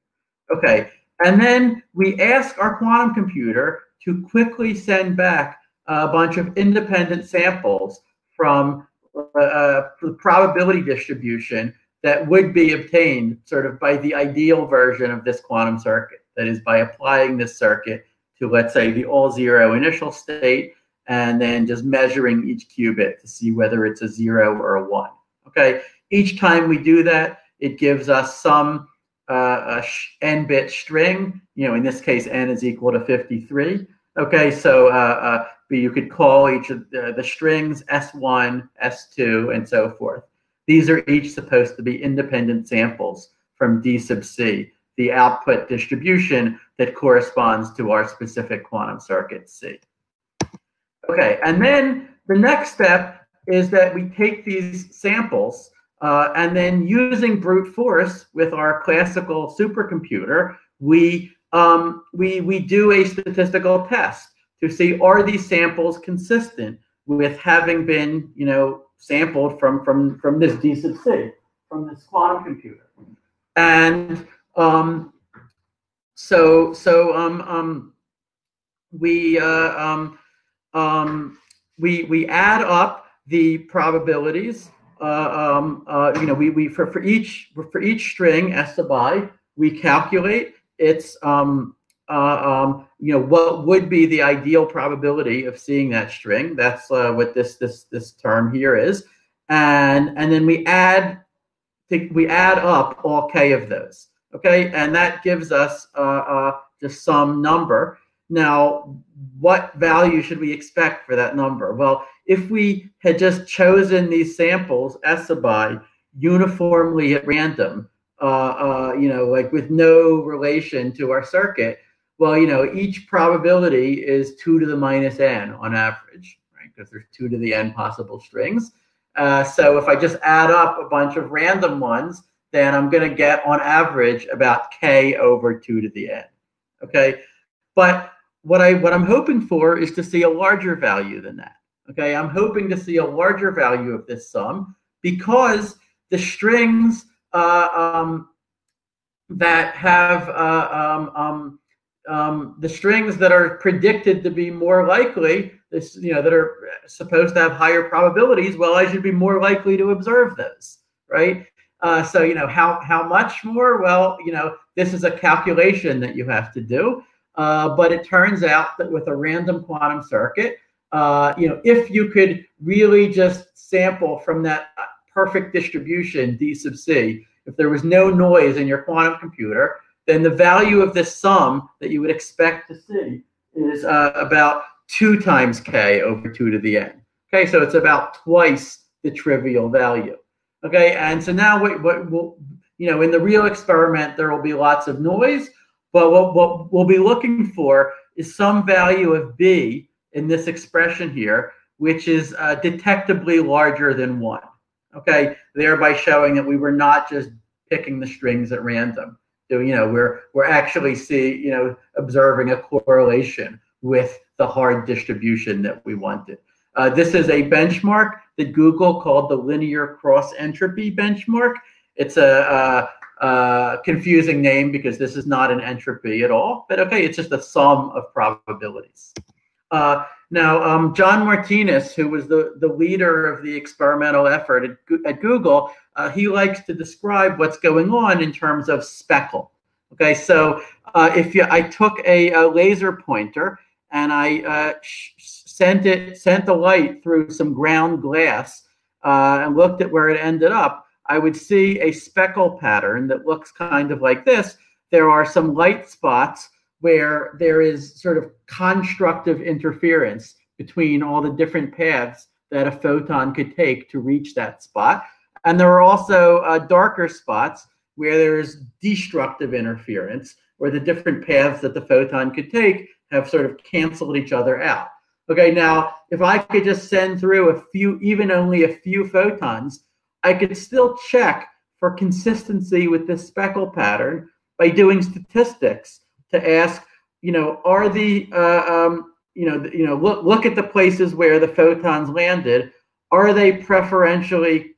Okay, and then we ask our quantum computer to quickly send back a bunch of independent samples from the probability distribution that would be obtained sort of by the ideal version of this quantum circuit. That is, by applying this circuit to, let's say, the all-zero initial state, and then just measuring each qubit to see whether it's a 0 or a 1. Okay, each time we do that, it gives us some n-bit string. In this case, n is equal to 53. Okay, so you could call each of the strings S1, S2, and so forth. These are each supposed to be independent samples from D sub C, the output distribution that corresponds to our specific quantum circuit C. Okay, and then the next step is that we take these samples and then, using brute force with our classical supercomputer, we do a statistical test to see, are these samples consistent with having been, sampled from this D sub C, from this quantum computer. And we add up the probabilities. For each string S sub I, we calculate its what would be the ideal probability of seeing that string. That's what this term here is, and then we add up all k of those. Okay, and that gives us just some number. Now, what value should we expect for that number? Well, if we had just chosen these samples S sub I uniformly at random, like with no relation to our circuit, well, each probability is 2 to the minus n on average, right? Because there's 2 to the n possible strings. So if I just add up a bunch of random ones, then I'm going to get on average about k over 2 to the n. Okay, but what I'm hoping for is to see a larger value than that. Okay, I'm hoping to see a larger value of this sum, because the strings that have the strings that are predicted to be more likely, that are supposed to have higher probabilities, well, I should be more likely to observe those, right? So how much more? Well, this is a calculation that you have to do. But it turns out that with a random quantum circuit, if you could really just sample from that perfect distribution D sub C, if there was no noise in your quantum computer, then the value of this sum that you would expect to see is about 2 times k over 2 to the n. Okay, so it's about twice the trivial value. Okay, and so now what we'll, in the real experiment, there will be lots of noise. But what we'll be looking for is some value of b in this expression here, which is detectably larger than 1. Okay, thereby showing that we were not just picking the strings at random. So, we're actually observing a correlation with the hard distribution that we wanted. This is a benchmark that Google called the linear cross entropy benchmark. It's a confusing name because this is not an entropy at all, but okay, it's just a sum of probabilities. Now, John Martinez, who was the leader of the experimental effort at Google, he likes to describe what's going on in terms of speckle. Okay, so I took a laser pointer and I sent the light through some ground glass and looked at where it ended up, I would see a speckle pattern that looks kind of like this. There are some light spots where there is sort of constructive interference between all the different paths that a photon could take to reach that spot. And there are also darker spots where there's destructive interference, where the different paths that the photon could take have sort of canceled each other out. Okay, now, if I could just send through even only a few photons, I could still check for consistency with this speckle pattern by doing statistics to ask, are the, look at the places where the photons landed. Are they preferentially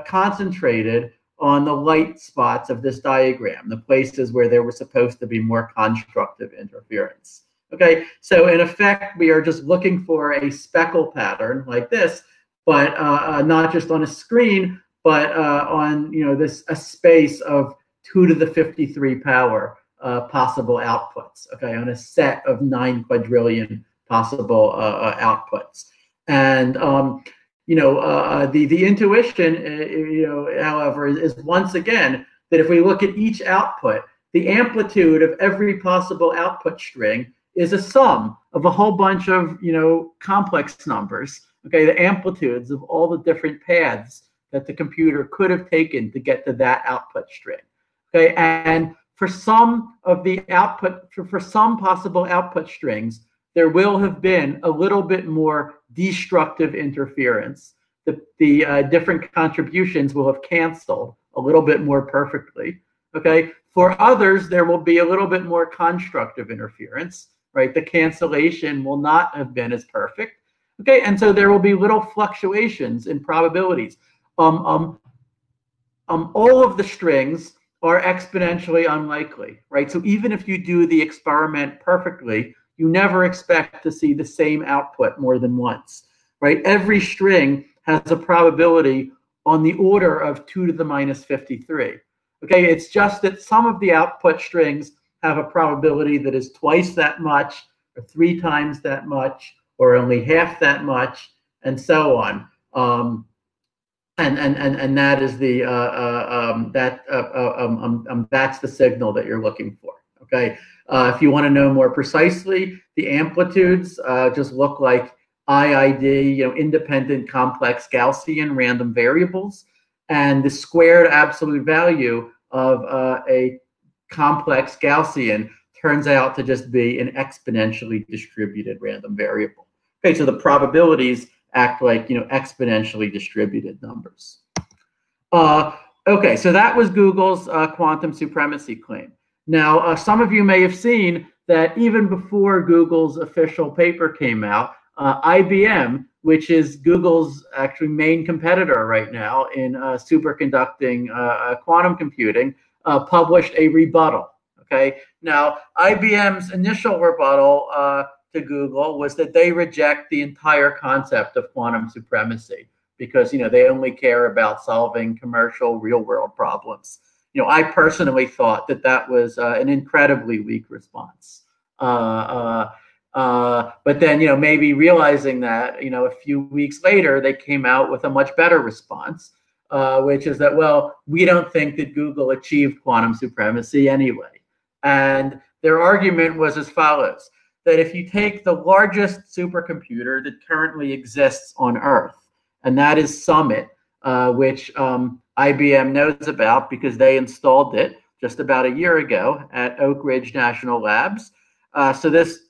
concentrated on the light spots of this diagram, the places where there was supposed to be more constructive interference. Okay, so in effect, we are just looking for a speckle pattern like this, but not just on a screen, but on a space of 2 to the 53 power possible outputs. Okay, on a set of 9 quadrillion possible outputs, and the intuition, however, is once again that if we look at each output, the amplitude of every possible output string is a sum of a whole bunch of complex numbers. Okay, the amplitudes of all the different paths that the computer could have taken to get to that output string. Okay, and for some of the output, for some possible output strings, there will have been a little bit more destructive interference. The different contributions will have canceled a little bit more perfectly. Okay, for others, there will be a little bit more constructive interference. Right, the cancellation will not have been as perfect. Okay, and so there will be little fluctuations in probabilities. All of the strings are exponentially unlikely, right? So even if you do the experiment perfectly, you never expect to see the same output more than once, right? Every string has a probability on the order of 2 to the minus 53. Okay, it's just that some of the output strings have a probability that is twice that much, or 3 times that much, or only half that much, and so on. And that is the that's the signal that you're looking for. Okay, if you want to know more precisely, the amplitudes just look like IID, independent complex Gaussian random variables, and the squared absolute value of a complex Gaussian turns out to just be an exponentially distributed random variable. Okay, so the probabilities act like exponentially distributed numbers. Okay, so that was Google's quantum supremacy claim. Now, some of you may have seen that even before Google's official paper came out, IBM, which is Google's actually main competitor right now in superconducting quantum computing, published a rebuttal. Okay, now IBM's initial rebuttal to Google was that they reject the entire concept of quantum supremacy because they only care about solving commercial real-world problems. I personally thought that was an incredibly weak response. But then maybe realizing that a few weeks later they came out with a much better response. Which is that, well, we don't think that Google achieved quantum supremacy anyway. And their argument was as follows, that if you take the largest supercomputer that currently exists on Earth, and that is Summit, which IBM knows about because they installed it just about a year ago at Oak Ridge National Labs. So this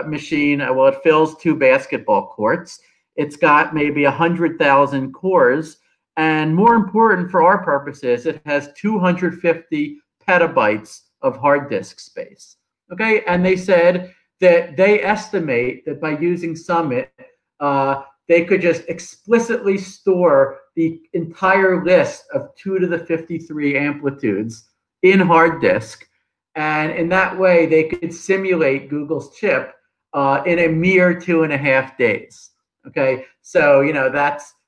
machine, well, it fills 2 basketball courts. It's got maybe 100,000 cores. And more important for our purposes, it has 250 petabytes of hard disk space. Okay, and they said that they estimate that by using Summit, they could just explicitly store the entire list of 2 to the 53 amplitudes in hard disk. And in that way, they could simulate Google's chip in a mere 2.5 days. Okay, so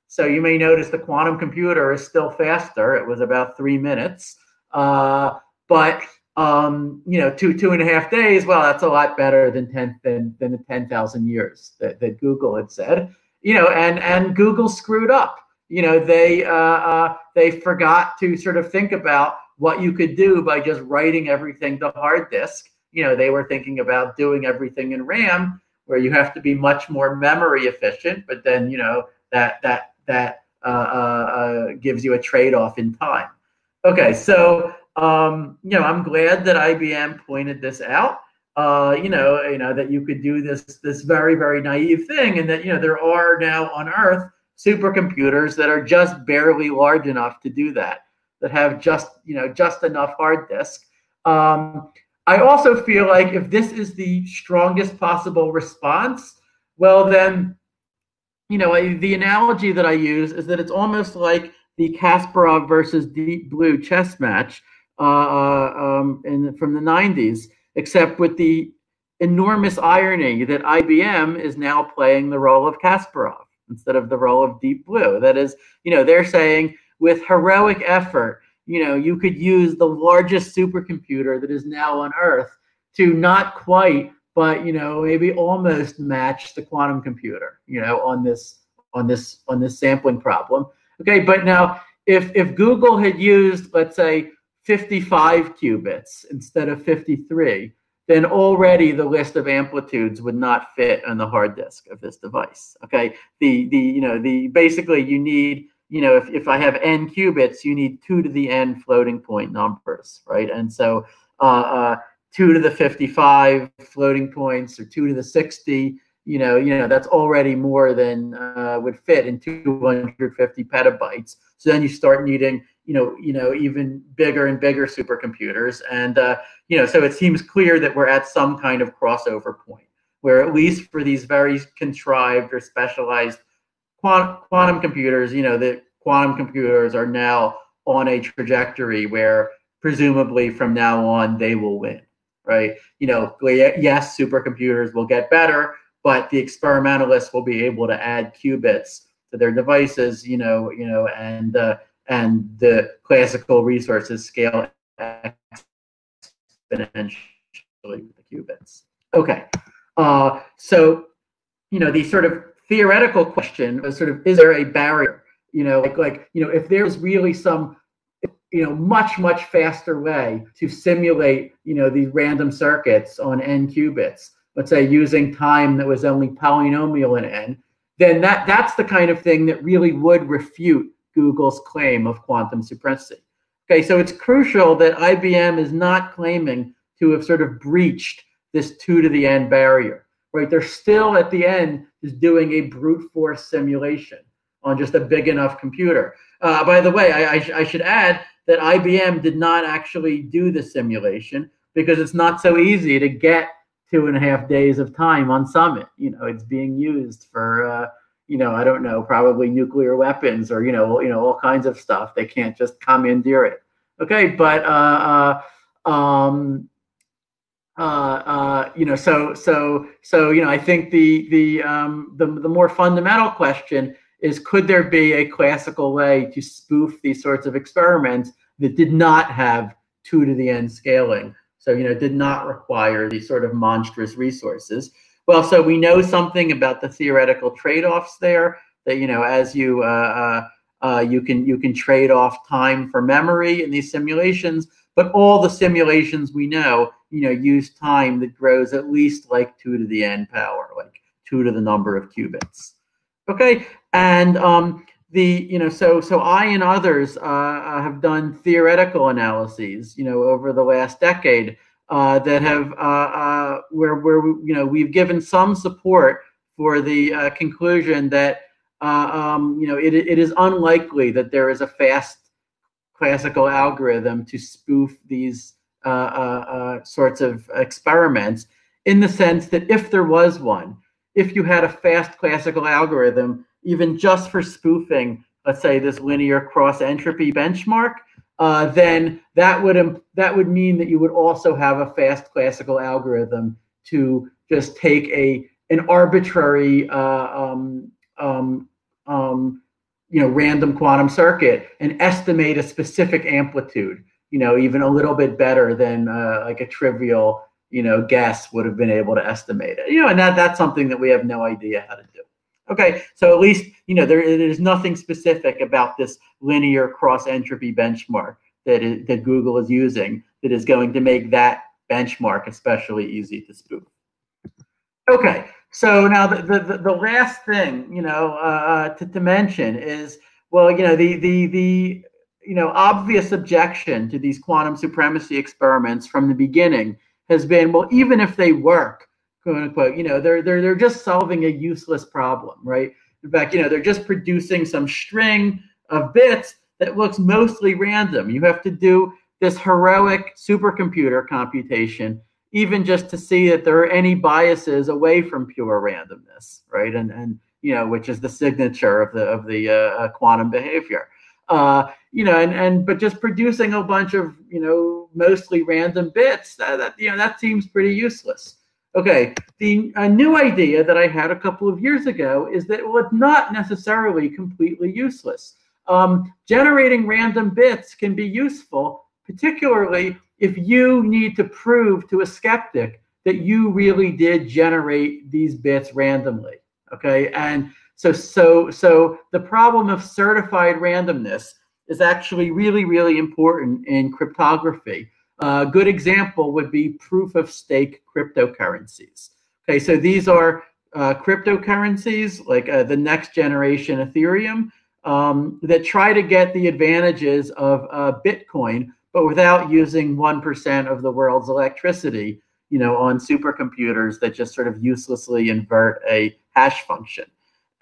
so you may notice the quantum computer is still faster. It was about 3 minutes, but 2.5 days. Well, that's a lot better than the 10,000 years that Google had said. And Google screwed up. They forgot to sort of think about what you could do by just writing everything to hard disk. They were thinking about doing everything in RAM, where you have to be much more memory efficient, but then that gives you a trade-off in time. Okay, so I'm glad that IBM pointed this out. That you could do this very, very naive thing, and that there are now on Earth supercomputers that are just barely large enough to do that have just enough hard disk. I also feel like if this is the strongest possible response, well then, the analogy that I use is that it's almost like the Kasparov versus Deep Blue chess match from the 90s, except with the enormous irony that IBM is now playing the role of Kasparov instead of the role of Deep Blue. That is, they're saying with heroic effort, you could use the largest supercomputer that is now on Earth to not quite, but maybe almost match the quantum computer, on this sampling problem. Okay, but now if Google had used, let's say, 55 qubits instead of 53, then already the list of amplitudes would not fit on the hard disk of this device. Okay, basically you need, if I have n qubits, you need 2 to the n floating point numbers, right? And so 2 to the 55 floating points, or 2 to the 60, that's already more than would fit in 250 petabytes. So then you start needing, even bigger and bigger supercomputers. And, so it seems clear that we're at some kind of crossover point where, at least for these very contrived or specialized quantum computers, the quantum computers are now on a trajectory where presumably from now on they will win, right? Yes, supercomputers will get better, but the experimentalists will be able to add qubits to their devices, and the classical resources scale exponentially with the qubits. Okay, so the sort of theoretical question was sort of, is there a barrier? If there's really some much faster way to simulate these random circuits on n qubits, let's say using time that was only polynomial in n, then that's the kind of thing that really would refute Google's claim of quantum supremacy. Okay, so it's crucial that IBM is not claiming to have sort of breached this 2 to the n barrier, right? They're still at the end just doing a brute force simulation on just a big enough computer. By the way, I should add that IBM did not actually do the simulation because it's not so easy to get 2.5 days of time on Summit. It's being used for, I don't know, probably nuclear weapons or, all kinds of stuff. They can't just commandeer it. Okay, but, I think the more fundamental question is, could there be a classical way to spoof these sorts of experiments that did not have 2 to the n scaling? So, did not require these sort of monstrous resources. Well, so we know something about the theoretical trade-offs there, that, as you can trade off time for memory in these simulations, but all the simulations we know, use time that grows at least like 2 to the n power, like 2 to the number of qubits. Okay, and so I and others have done theoretical analyses, over the last decade that have where we've given some support for the conclusion that it is unlikely that there is a fast classical algorithm to spoof these sorts of experiments, in the sense that if there was one, if you had a fast classical algorithm, even just for spoofing, let's say, this linear cross entropy benchmark, then that would mean that you would also have a fast classical algorithm to just take an arbitrary random quantum circuit and estimate a specific amplitude, even a little bit better than like a trivial guess would have been able to estimate it. And that's something that we have no idea how to do. Okay, so at least there's nothing specific about this linear cross entropy benchmark that Google is using that is going to make that benchmark especially easy to spoof. Okay, so now the last thing to mention is, well, the obvious objection to these quantum supremacy experiments from the beginning has been, well, even if they work, quote unquote, they're just solving a useless problem, right? In fact, they're just producing some string of bits that looks mostly random. You have to do this heroic supercomputer computation, even just to see that there are any biases away from pure randomness, right? And which is the signature of the quantum behavior. But just producing a bunch of, mostly random bits, that seems pretty useless. Okay, a new idea that I had a couple of years ago is that, well, it's not necessarily completely useless. Generating random bits can be useful, particularly if you need to prove to a skeptic that you really did generate these bits randomly. Okay, and so the problem of certified randomness is actually really, really important in cryptography. A good example would be proof-of-stake cryptocurrencies. Okay, so these are cryptocurrencies like the next generation Ethereum that try to get the advantages of Bitcoin, but without using 1% of the world's electricity, on supercomputers that just sort of uselessly invert a hash function.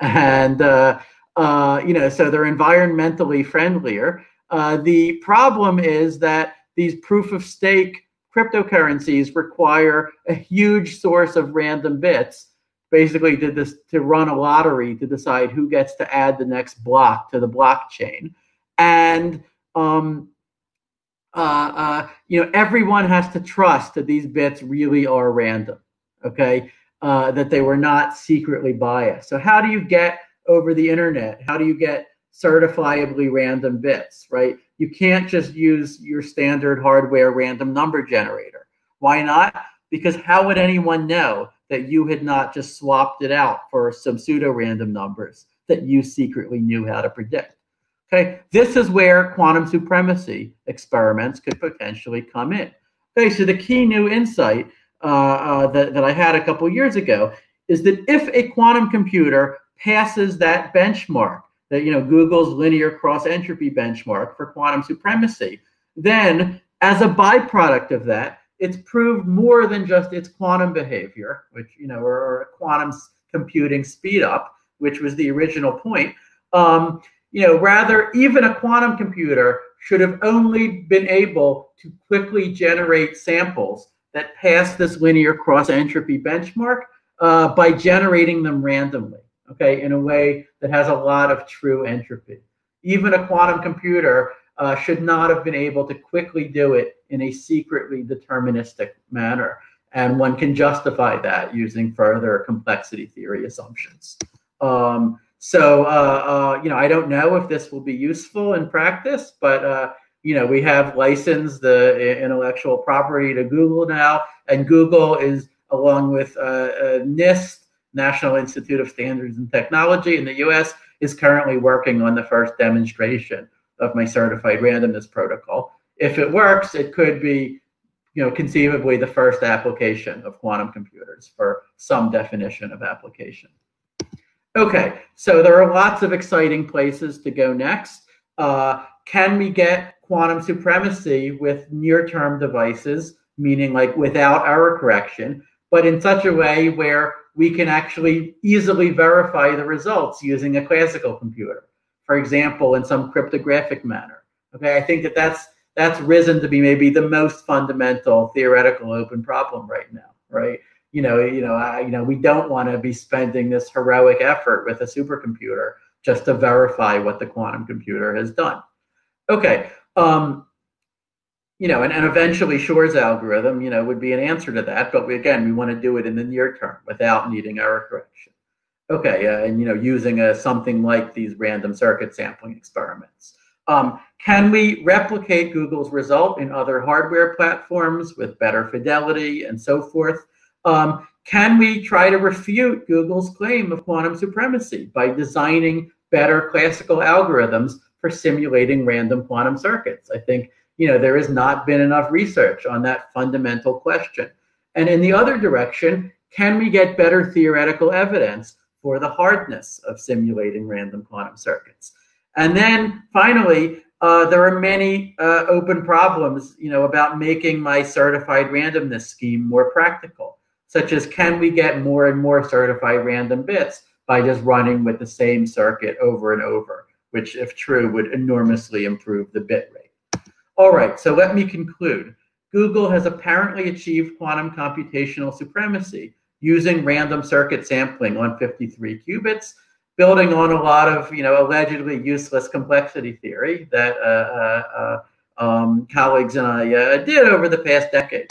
And, so they're environmentally friendlier. The problem is that these proof-of-stake cryptocurrencies require a huge source of random bits, basically to run a lottery to decide who gets to add the next block to the blockchain. And everyone has to trust that these bits really are random, okay? That they were not secretly biased. So how do you get over the internet? How do you get certifiably random bits, right? You can't just use your standard hardware random number generator. Why not? Because how would anyone know that you had not just swapped it out for some pseudo-random numbers that you secretly knew how to predict? Okay, this is where quantum supremacy experiments could potentially come in. Okay, so the key new insight that I had a couple years ago is that if a quantum computer passes that benchmark, that Google's linear cross-entropy benchmark for quantum supremacy, then as a byproduct of that, it's proved more than just its quantum behavior, which or quantum computing speed up, which was the original point. Rather, even a quantum computer should have only been able to quickly generate samples that pass this linear cross-entropy benchmark by generating them randomly, okay, in a way that has a lot of true entropy. Even a quantum computer should not have been able to quickly do it in a secretly deterministic manner. And one can justify that using further complexity theory assumptions. I don't know if this will be useful in practice, but we have licensed the intellectual property to Google now, and Google is, along with NIST, National Institute of Standards and Technology in the US, is currently working on the first demonstration of my certified randomness protocol. If it works, it could be, conceivably the first application of quantum computers for some definition of application. Okay, so there are lots of exciting places to go next. Can we get quantum supremacy with near-term devices, meaning like without error correction, but in such a way where we can actually easily verify the results using a classical computer, for example, in some cryptographic manner? Okay, I think that's risen to be maybe the most fundamental theoretical open problem right now, right? We don't want to be spending this heroic effort with a supercomputer just to verify what the quantum computer has done. Okay, and eventually Shor's algorithm, would be an answer to that, but we want to do it in the near term without needing error correction. Okay, and using something like these random circuit sampling experiments. Can we replicate Google's result in other hardware platforms with better fidelity and so forth? Can we try to refute Google's claim of quantum supremacy by designing better classical algorithms for simulating random quantum circuits? I think, there has not been enough research on that fundamental question. And in the other direction, can we get better theoretical evidence for the hardness of simulating random quantum circuits? And then finally, there are many open problems, about making my certified randomness scheme more practical, such as can we get more and more certified random bits by just running with the same circuit over and over, which, if true, would enormously improve the bit rate. All right, so let me conclude. Google has apparently achieved quantum computational supremacy using random circuit sampling on 53 qubits. building on a lot of, allegedly useless complexity theory that colleagues and I did over the past decade.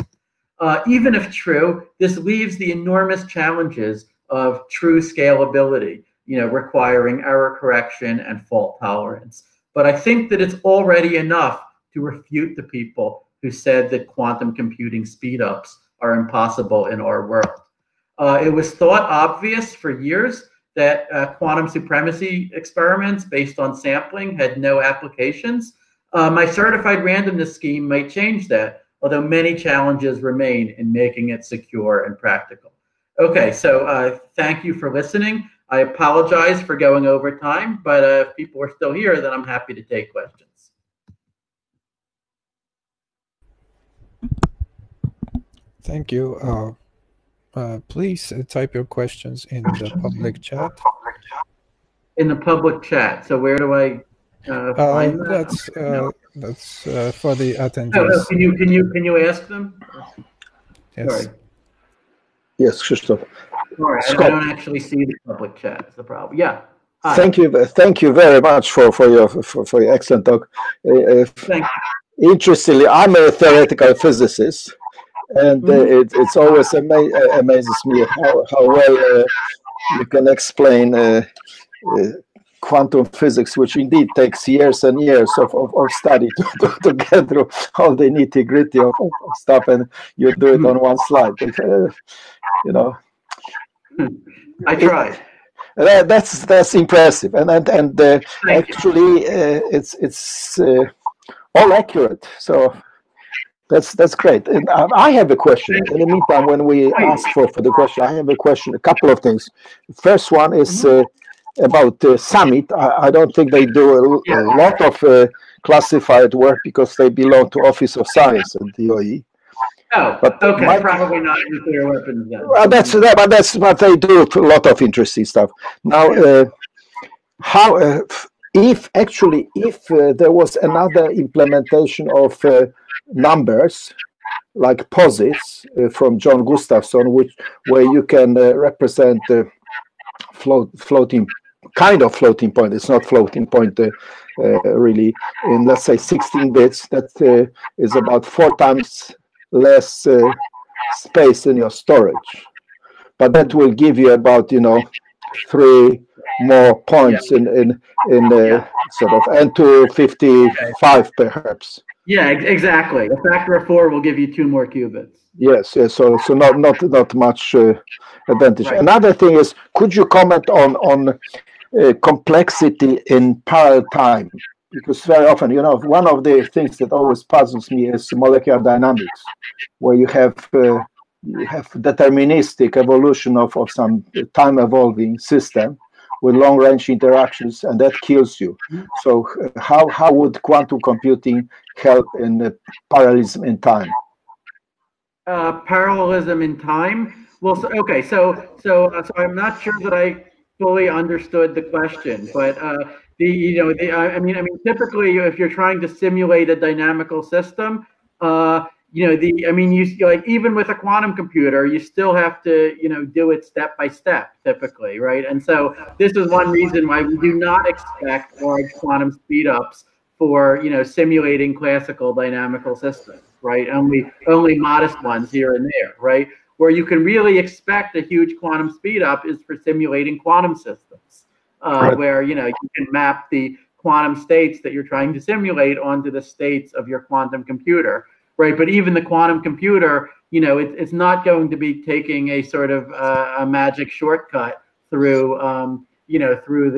Even if true, this leaves the enormous challenges of true scalability, requiring error correction and fault tolerance. But I think that it's already enough to refute the people who said that quantum computing speedups are impossible in our world. It was thought obvious for years that quantum supremacy experiments based on sampling had no applications. My certified randomness scheme might change that, although many challenges remain in making it secure and practical. Okay, so thank you for listening. I apologize for going over time, but if people are still here, then I'm happy to take questions. Thank you. Please type your questions in the public chat. In the public chat. So where do I find that? That's for the attendees. Can you ask them? Yes. Sorry. Yes, Krzysztof. Sorry, I don't actually see the public chat. That's the problem. Yeah. Hi. Thank you very much for your excellent talk. Thank you. Interestingly, I'm a theoretical physicist, and it's always amazes me how well you can explain quantum physics, which indeed takes years and years of study to get through all the nitty-gritty of stuff, and you do it on one slide. I tried. That's impressive, and actually it's all accurate. So that's great. And I have a question. In the meantime, when we ask for the question, I have a question. A couple of things. First one is about Summit. I don't think they do a lot of classified work because they belong to Office of Science at DOE. Oh, but okay, probably not nuclear weapons then. But they do a lot of interesting stuff. Now, if there was another implementation of numbers like posits from John Gustafson, where you can represent floating point. It's not floating point really. In, let's say, 16 bits, that is about 4 times less space in your storage, but that will give you about 3 more points in sort of N255 perhaps. Yeah, exactly. A factor of 4 will give you 2 more qubits. Yes. So not much advantage. Right. Another thing is, could you comment on complexity in parallel time? Because very often, one of the things that always puzzles me is molecular dynamics, where you have deterministic evolution of some time-evolving system with long-range interactions, and that kills you. So how would quantum computing help in parallelism in time? Parallelism in time? Well, so I'm not sure that I fully understood the question, but typically, if you're trying to simulate a dynamical system, even with a quantum computer, you still have to, do it step by step, typically, right? And so this is one reason why we do not expect large quantum speedups for, simulating classical dynamical systems, right? Only modest ones here and there, right? Where you can really expect a huge quantum speedup is for simulating quantum systems, right. Where you can map the quantum states that you're trying to simulate onto the states of your quantum computer, right? But even the quantum computer, it's not going to be taking a sort of a magic shortcut through through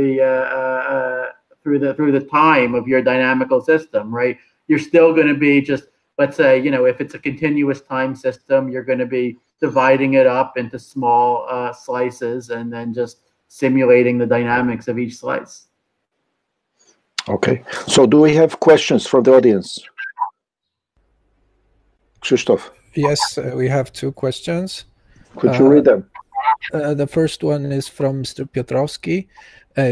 the time of your dynamical system, right? You're still going to be just, let's say, if it's a continuous time system, you're going to be dividing it up into small slices and then just simulating the dynamics of each slice. Okay. So do we have questions from the audience? Krzysztof. Yes, we have 2 questions. Could you read them? The first one is from Mr. Piotrowski.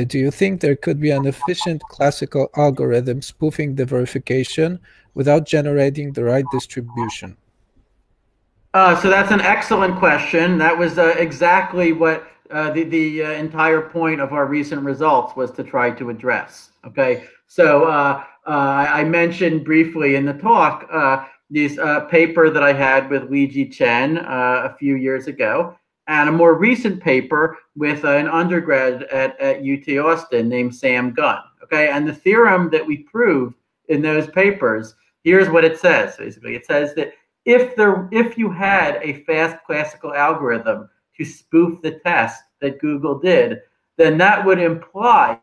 Do you think there could be an efficient classical algorithm spoofing the verification without generating the right distribution? So that's an excellent question. That was exactly what the entire point of our recent results was to try to address. Okay, so I mentioned briefly in the talk this paper that I had with Weijie Chen a few years ago, and a more recent paper with an undergrad at UT Austin named Sam Gunn. Okay, and the theorem that we proved in those papers, here's what it says. Basically, it says that if you had a fast classical algorithm to spoof the test that Google did, then that would imply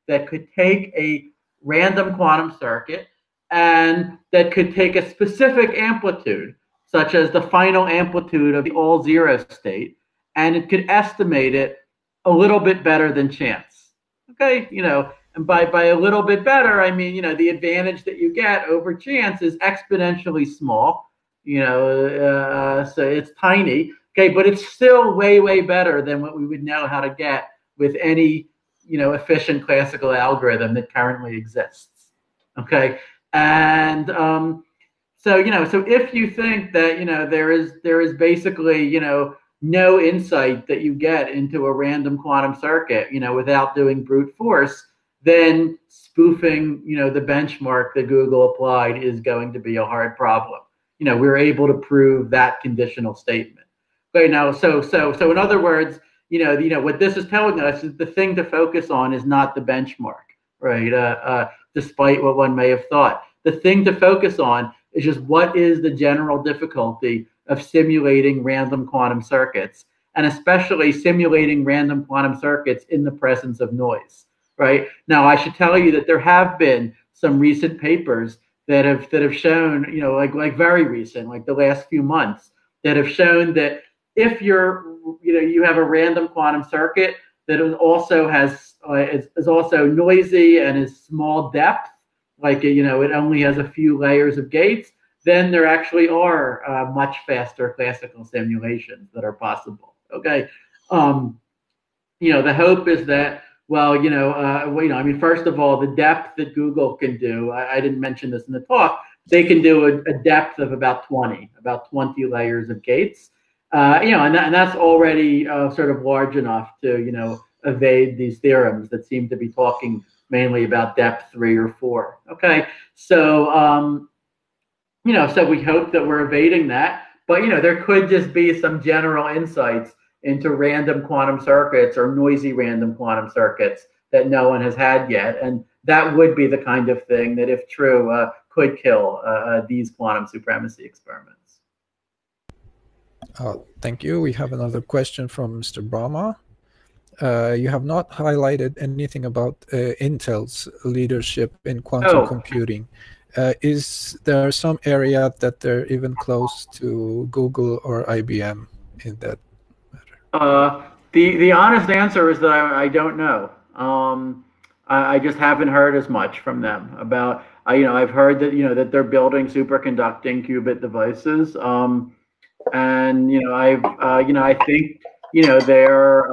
that could take a random quantum circuit and that could take a specific amplitude, such as the final amplitude of the all zero state, and it could estimate it a little bit better than chance. Okay, and by a little bit better, I mean, the advantage that you get over chance is exponentially small, so it's tiny, okay, but it's still way, way better than what we would know how to get with any, efficient classical algorithm that currently exists, okay? And so if you think that, there is basically, no insight that you get into a random quantum circuit, without doing brute force, then spoofing, the benchmark that Google applied is going to be a hard problem. We're able to prove that conditional statement. Okay, now, so in other words, what this is telling us is the thing to focus on is not the benchmark, right? Despite what one may have thought. The thing to focus on is just what is the general difficulty of simulating random quantum circuits, and especially simulating random quantum circuits in the presence of noise, right? Now, I should tell you that there have been some recent papers that have shown, like very recent, like the last few months, that have shown that if you have a random quantum circuit that is also noisy and is small depth, like it only has a few layers of gates, then there actually are much faster classical simulations that are possible. Okay, the hope is that, first of all, the depth that Google can do, I didn't mention this in the talk, they can do a depth of about 20 layers of gates. And that's already sort of large enough to, evade these theorems that seem to be talking mainly about depth 3 or 4. Okay, so so we hope that we're evading that, but there could just be some general insights into random quantum circuits or noisy random quantum circuits that no one has had yet, and that would be the kind of thing that, if true, could kill these quantum supremacy experiments. Thank you. We have another question from Mr. Brahma. You have not highlighted anything about Intel's leadership in quantum computing. Is there some area that they're even close to Google or IBM in that matter? The honest answer is that I don't know. I just haven't heard as much from them about. I've heard that that they're building superconducting qubit devices. And I think they're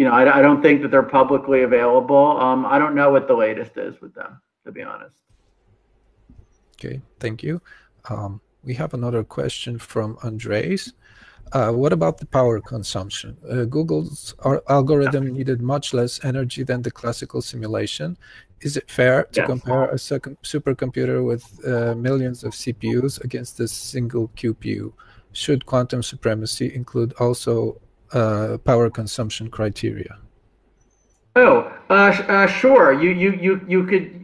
I don't think that they're publicly available. I don't know what the latest is with them, to be honest. Okay, thank you. We have another question from Andres. What about the power consumption? Google's algorithm needed much less energy than the classical simulation. Is it fair to compare a supercomputer with millions of CPUs against a single QPU? Should quantum supremacy include also power consumption criteria? Sure. You could.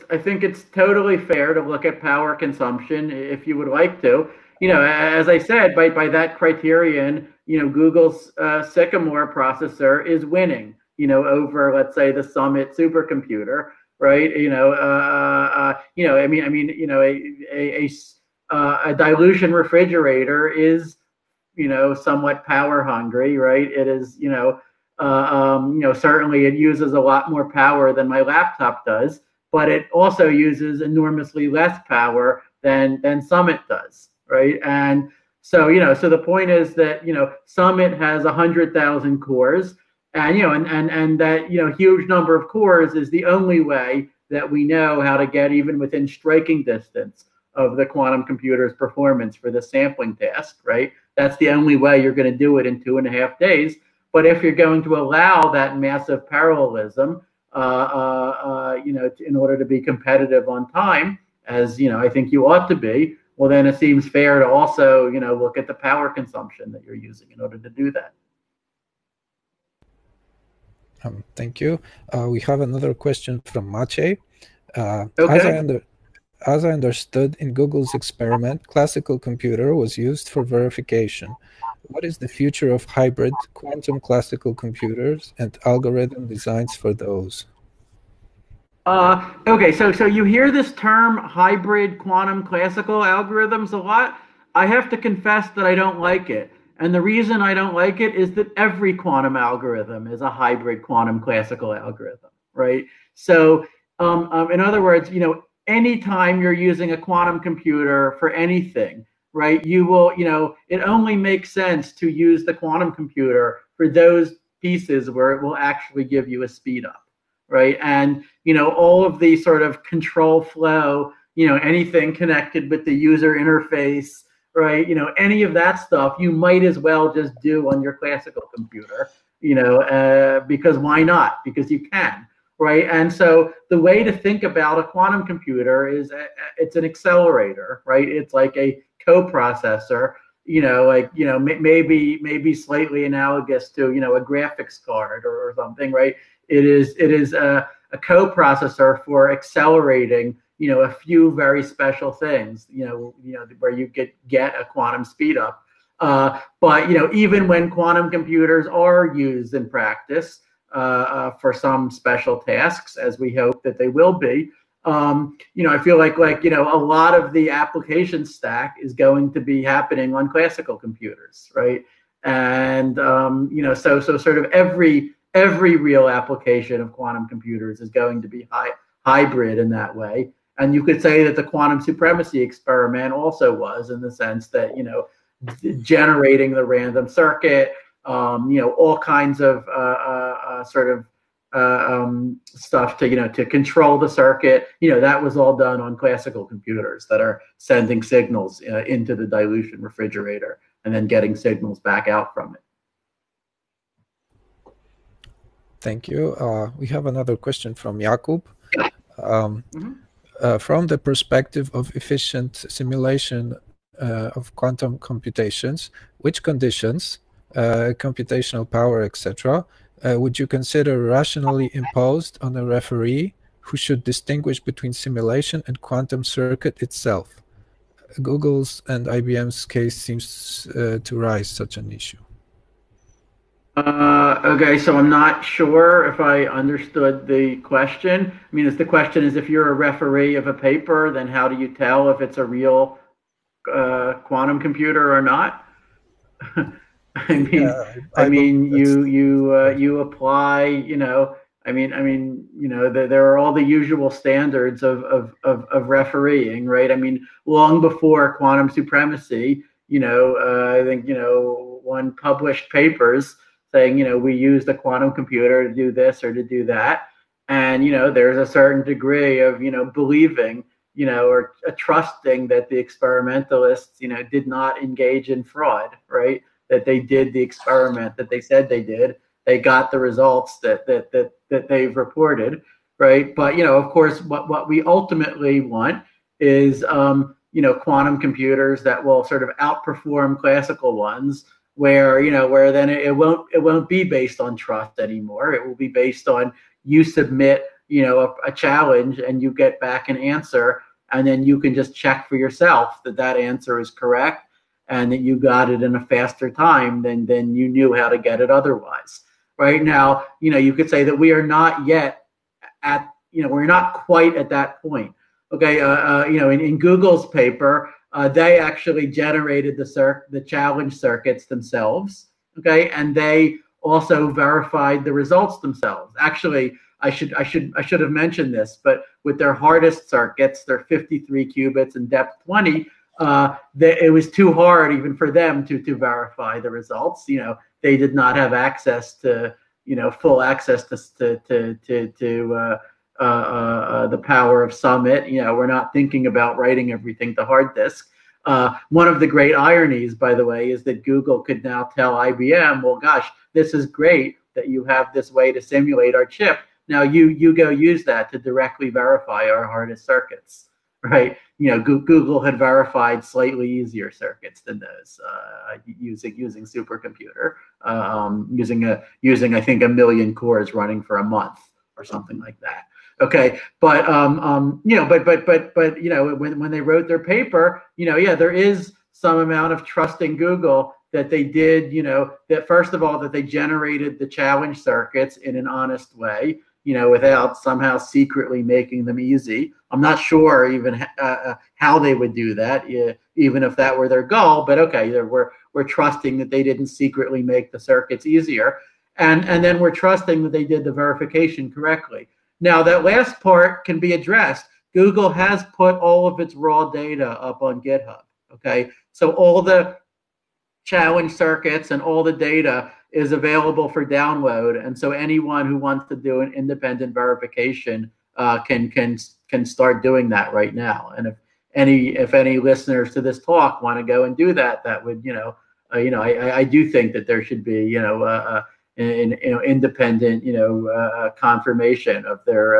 I think it's totally fair to look at power consumption if you would like to. As I said, by that criterion, Google's Sycamore processor is winning, over, let's say, the Summit supercomputer, right? A dilution refrigerator is, somewhat power hungry, right? It is, certainly it uses a lot more power than my laptop does, but it also uses enormously less power than Summit does. Right. And so, so the point is that, Summit has 100,000 cores, and that, huge number of cores is the only way that we know how to get even within striking distance of the quantum computer's performance for the sampling task, right? That's the only way you're going to do it in 2.5 days. But if you're going to allow that massive parallelism, in order to be competitive on time, as I think you ought to be, well, then it seems fair to also, look at the power consumption that you're using in order to do that. Thank you. We have another question from Maciej. Okay. As I understood, in Google's experiment, classical computer was used for verification. What is the future of hybrid quantum classical computers and algorithm designs for those? Okay, so you hear this term hybrid quantum classical algorithms a lot. I have to confess that I don't like it. And the reason I don't like it is that every quantum algorithm is a hybrid quantum classical algorithm, right? So in other words, anytime you're using a quantum computer for anything, right, you will, it only makes sense to use the quantum computer for those pieces where it will actually give you a speed up, right? And, all of the sort of control flow, anything connected with the user interface, right? Any of that stuff you might as well just do on your classical computer, because why not? Because you can, right? And so the way to think about a quantum computer is it's an accelerator, right? It's like a coprocessor, maybe slightly analogous to, a graphics card or something, right? It is a coprocessor for accelerating, a few very special things, where you get a quantum speed up. But even when quantum computers are used in practice for some special tasks, as we hope that they will be, I feel like a lot of the application stack is going to be happening on classical computers, right? And so sort of every real application of quantum computers is going to be hybrid in that way. And you could say that the quantum supremacy experiment also was, in the sense that generating the random circuit, all kinds of stuff to control the circuit. That was all done on classical computers that are sending signals into the dilution refrigerator and then getting signals back out from it. Thank you. We have another question from Jakub. From the perspective of efficient simulation of quantum computations, which conditions, computational power, etc., would you consider rationally imposed on a referee who should distinguish between simulation and quantum circuit itself? Google's and IBM's case seems to raise such an issue. Okay, so I'm not sure if I understood the question. I mean, if the question is, if you're a referee of a paper, then how do you tell if it's a real quantum computer or not? You apply, there are all the usual standards of refereeing, right? I mean, long before quantum supremacy, I think, one published papers saying, we use the quantum computer to do this or to do that. And, there's a certain degree of, believing, or trusting that the experimentalists, did not engage in fraud, right? That they did the experiment that they said they did. They got the results that they've reported, right? But, of course, what we ultimately want is, quantum computers that will sort of outperform classical ones, where then it won't be based on trust anymore. It will be based on, you submit a challenge and you get back an answer, and then you can just check for yourself that answer is correct and that you got it in a faster time than you knew how to get it otherwise. Right now, you could say that we are not yet at, we're not quite at that point. Okay, in Google's paper, they actually generated the challenge circuits themselves. Okay, and they also verified the results themselves. Actually, I should have mentioned this, but with their hardest circuits, they're 53 qubits and depth 20. It was too hard even for them to verify the results. They did not have access to full access to the power of Summit. We're not thinking about writing everything to hard disk. One of the great ironies, by the way, is that Google could now tell IBM, well, gosh, this is great that you have this way to simulate our chip. Now you go use that to directly verify our hardest circuits, right? Google had verified slightly easier circuits than those using supercomputer, using I think 1 million cores running for a month or something like that. Okay, but when they wrote their paper, yeah, there is some amount of trust in Google that they did, that first of all, that they generated the challenge circuits in an honest way, without somehow secretly making them easy. I'm not sure even how they would do that, even if that were their goal. But okay, we're trusting that they didn't secretly make the circuits easier, and then we're trusting that they did the verification correctly. Now that last part can be addressed. Google has put all of its raw data up on GitHub. Okay, so all the challenge circuits and all the data is available for download, and so anyone who wants to do an independent verification can start doing that right now. And if any listeners to this talk want to go and do that, that would I do think that there should be independent confirmation of their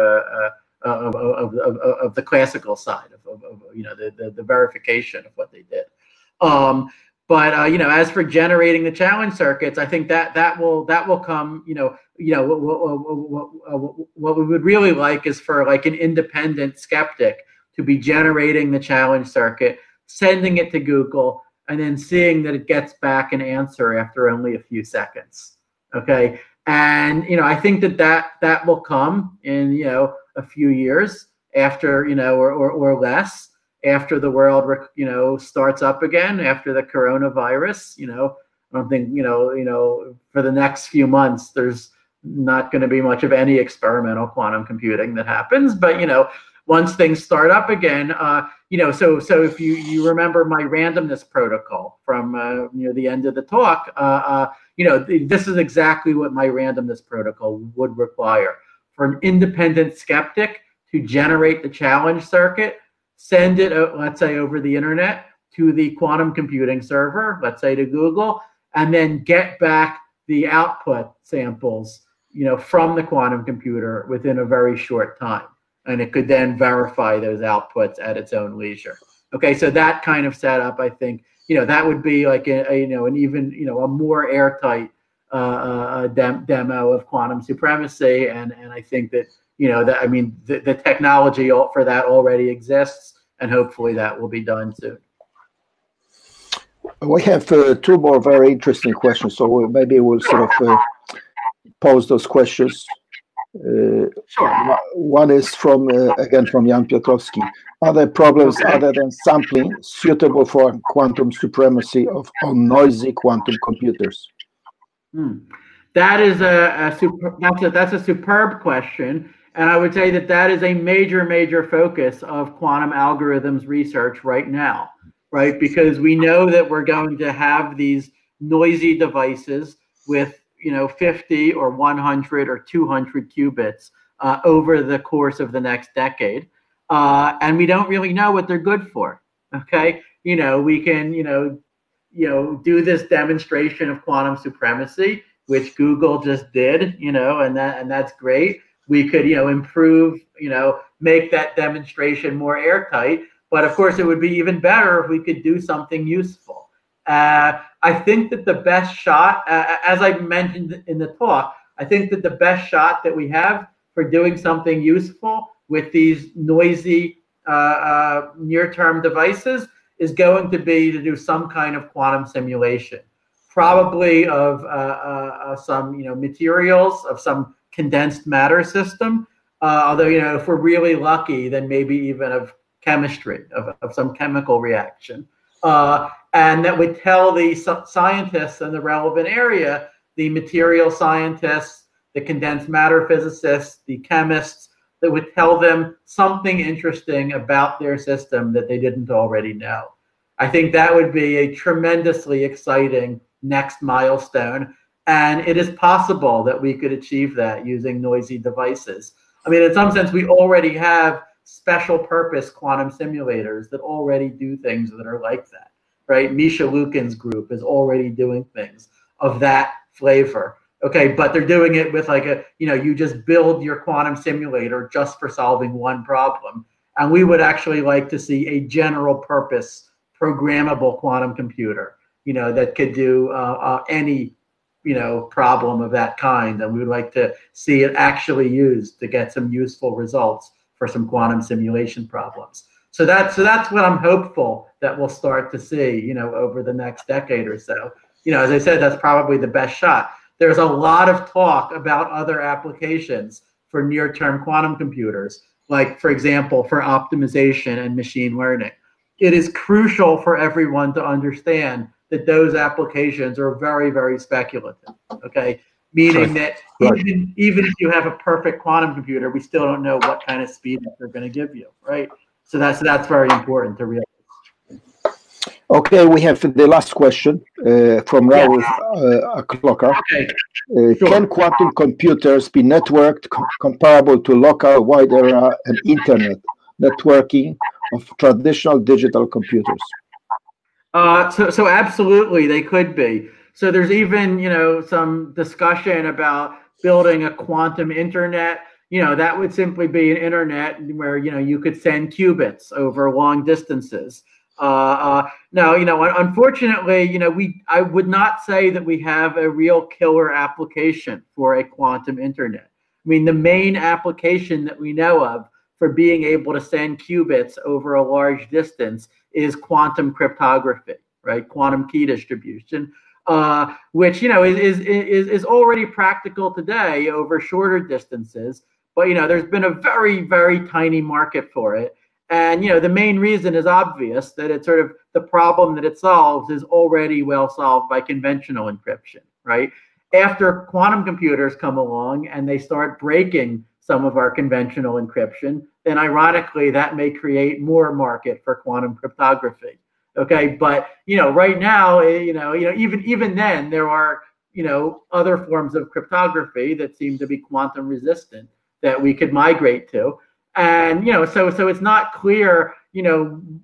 of the classical side of the verification of what they did. But as for generating the challenge circuits, I think that will come. What we would really like is for like an independent skeptic to be generating the challenge circuit, sending it to Google, and then seeing that it gets back an answer after only a few seconds. Okay, and I think that will come in a few years after or less. After the world, starts up again after the coronavirus, I don't think, for the next few months, there's not going to be much of any experimental quantum computing that happens. But, once things start up again, so if you remember my randomness protocol from, the end of the talk, this is exactly what my randomness protocol would require for an independent skeptic to generate the challenge circuit. Send it, let's say, over the internet to the quantum computing server, let's say to Google, and then get back the output samples, from the quantum computer within a very short time. And it could then verify those outputs at its own leisure. Okay, so that kind of setup, I think, that would be like a more airtight demo of quantum supremacy. And I think that, the technology for that already exists, and hopefully that will be done soon. We have two more very interesting questions, so maybe we'll sort of pose those questions. Sure. One is again from Jan Piotrowski. Are there problems other than sampling suitable for quantum supremacy on noisy quantum computers? That is that's a superb question. And I would say that is a major focus of quantum algorithms research right now, right? Because we know that we're going to have these noisy devices with, 50 or 100 or 200 qubits over the course of the next decade. And we don't really know what they're good for, okay? We can, do this demonstration of quantum supremacy, which Google just did, and that's great. We could, improve, make that demonstration more airtight. But of course, it would be even better if we could do something useful. I think that the best shot, as I mentioned in the talk, I think that the best shot that we have for doing something useful with these noisy near-term devices is going to be to do some kind of quantum simulation, probably of some, materials, of some condensed matter system, although if we're really lucky, then maybe even of chemistry, of some chemical reaction, and that would tell the scientists in the relevant area, the material scientists, the condensed matter physicists, the chemists, that would tell them something interesting about their system that they didn't already know. I think that would be a tremendously exciting next milestone. And it is possible that we could achieve that using noisy devices. I mean, in some sense, we already have special purpose quantum simulators that already do things that are like that, right? Misha Lukin's group is already doing things of that flavor. Okay, but they're doing it with like a, you just build your quantum simulator just for solving one problem. And we would actually like to see a general purpose programmable quantum computer, that could do any, problem of that kind. And we would like to see it actually used to get some useful results for some quantum simulation problems. So that's what I'm hopeful that we'll start to see, over the next decade or so. As I said, that's probably the best shot. There's a lot of talk about other applications for near-term quantum computers, like, for example, for optimization and machine learning. It is crucial for everyone to understand that those applications are very, very speculative, okay? Meaning that even if you have a perfect quantum computer, we still don't know what kind of speed they're going to give you, right? So that's very important to realize. Okay, we have the last question from Raoul Klocker. Okay. Sure. Can quantum computers be networked comparable to local, wide area, and internet networking of traditional digital computers? So absolutely, they could be. So there's even, some discussion about building a quantum internet. That would simply be an internet where, you could send qubits over long distances. Now, unfortunately, I would not say that we have a real killer application for a quantum internet. I mean, the main application that we know of for being able to send qubits over a large distance is quantum cryptography, right? Quantum key distribution, which, is already practical today over shorter distances. But, there's been a very, very tiny market for it. And, the main reason is obvious, that it's sort of the problem that it solves is already well solved by conventional encryption, right? After quantum computers come along and they start breaking some of our conventional encryption, then ironically, that may create more market for quantum cryptography. Okay, but, right now, even then, there are, other forms of cryptography that seem to be quantum resistant that we could migrate to. And, so it's not clear,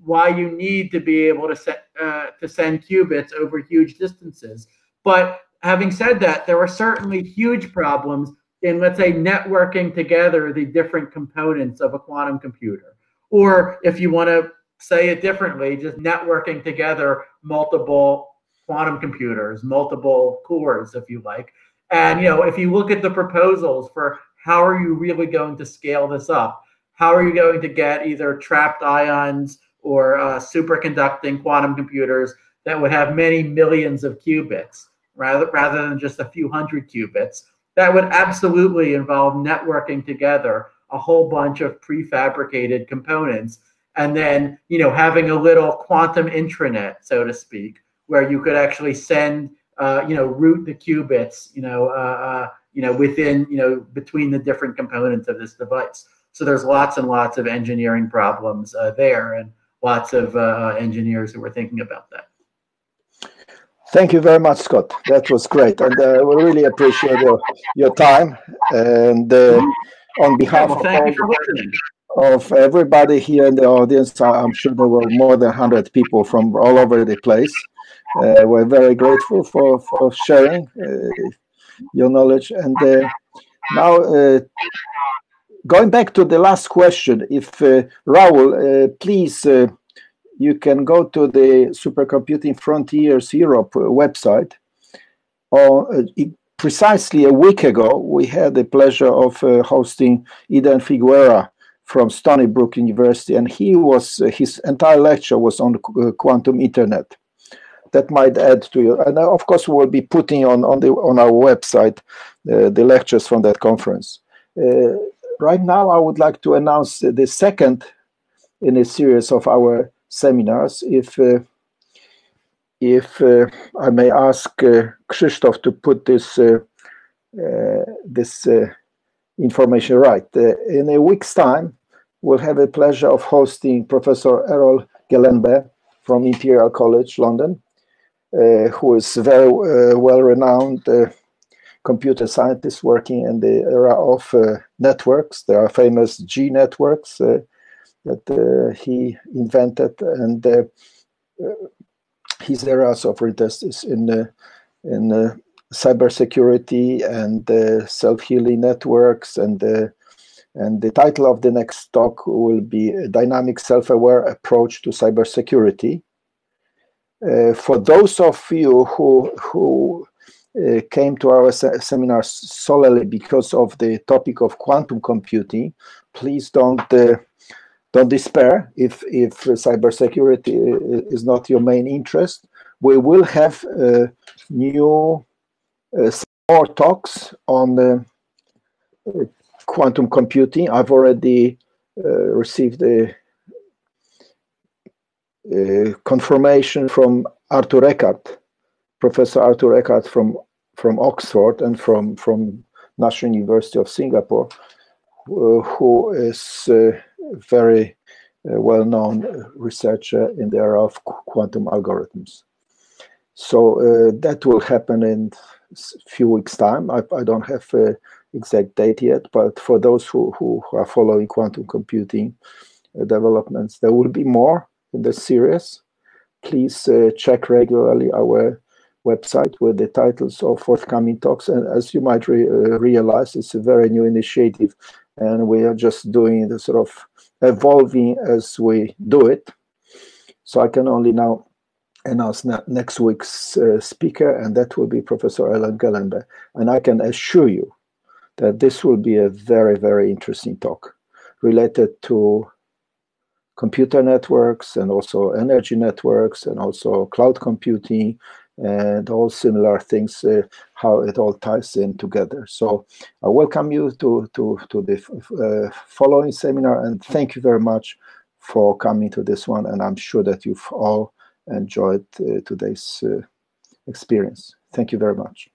why you need to be able to send qubits over huge distances. But having said that, there are certainly huge problems in, let's say, networking together the different components of a quantum computer. Or if you want to say it differently, just networking together multiple quantum computers, multiple cores, if you like. And, if you look at the proposals for how are you really going to scale this up, how are you going to get either trapped ions or superconducting quantum computers that would have many millions of qubits rather than just a few hundred qubits? That would absolutely involve networking together a whole bunch of prefabricated components, and then, having a little quantum intranet, so to speak, where you could actually send, route the qubits, within, between the different components of this device. So there's lots and lots of engineering problems there, and lots of engineers who were thinking about that. Thank you very much, Scott. That was great, and we really appreciate your time. And on behalf of everybody here in the audience, I'm sure there were more than 100 people from all over the place. We're very grateful for sharing your knowledge. And now, going back to the last question, if Raoul, please, you can go to the Supercomputing Frontiers Europe website. Precisely a week ago, we had the pleasure of hosting Eden Figueira from Stony Brook University, and his entire lecture was on the quantum internet. That might add to you. And of course, we'll be putting on our website the lectures from that conference. Right now, I would like to announce the second in a series of our seminars. If I may ask Krzysztof to put this information right. In a week's time, we'll have the pleasure of hosting Professor Errol Gelenbe from Imperial College London, who is very well-renowned computer scientist working in the era of networks. There are famous G networks that he invented, and his areas of interest is in cybersecurity and self-healing networks, and the title of the next talk will be a Dynamic Self-Aware Approach to Cybersecurity. For those of you who came to our seminar solely because of the topic of quantum computing, please don't despair if cybersecurity is not your main interest. We will have new more talks on quantum computing. I've already received a confirmation from Arthur Eckert, Professor Arthur Eckert from Oxford and from National University of Singapore, who is a very well-known researcher in the area of quantum algorithms. So that will happen in a few weeks' time. I don't have an exact date yet, but for those who are following quantum computing developments, there will be more in this series. Please check regularly our website with the titles of forthcoming talks. And as you might realize, it's a very new initiative, and we are just doing the sort of evolving as we do it. So I can only now announce next week's speaker, and that will be Professor Ellen Gellenberg. And I can assure you that this will be a very, very interesting talk related to computer networks and also energy networks and also cloud computing and all similar things, how it all ties in together. So I welcome you to the following seminar, and thank you very much for coming to this one. And I'm sure that you've all enjoyed today's experience. Thank you very much.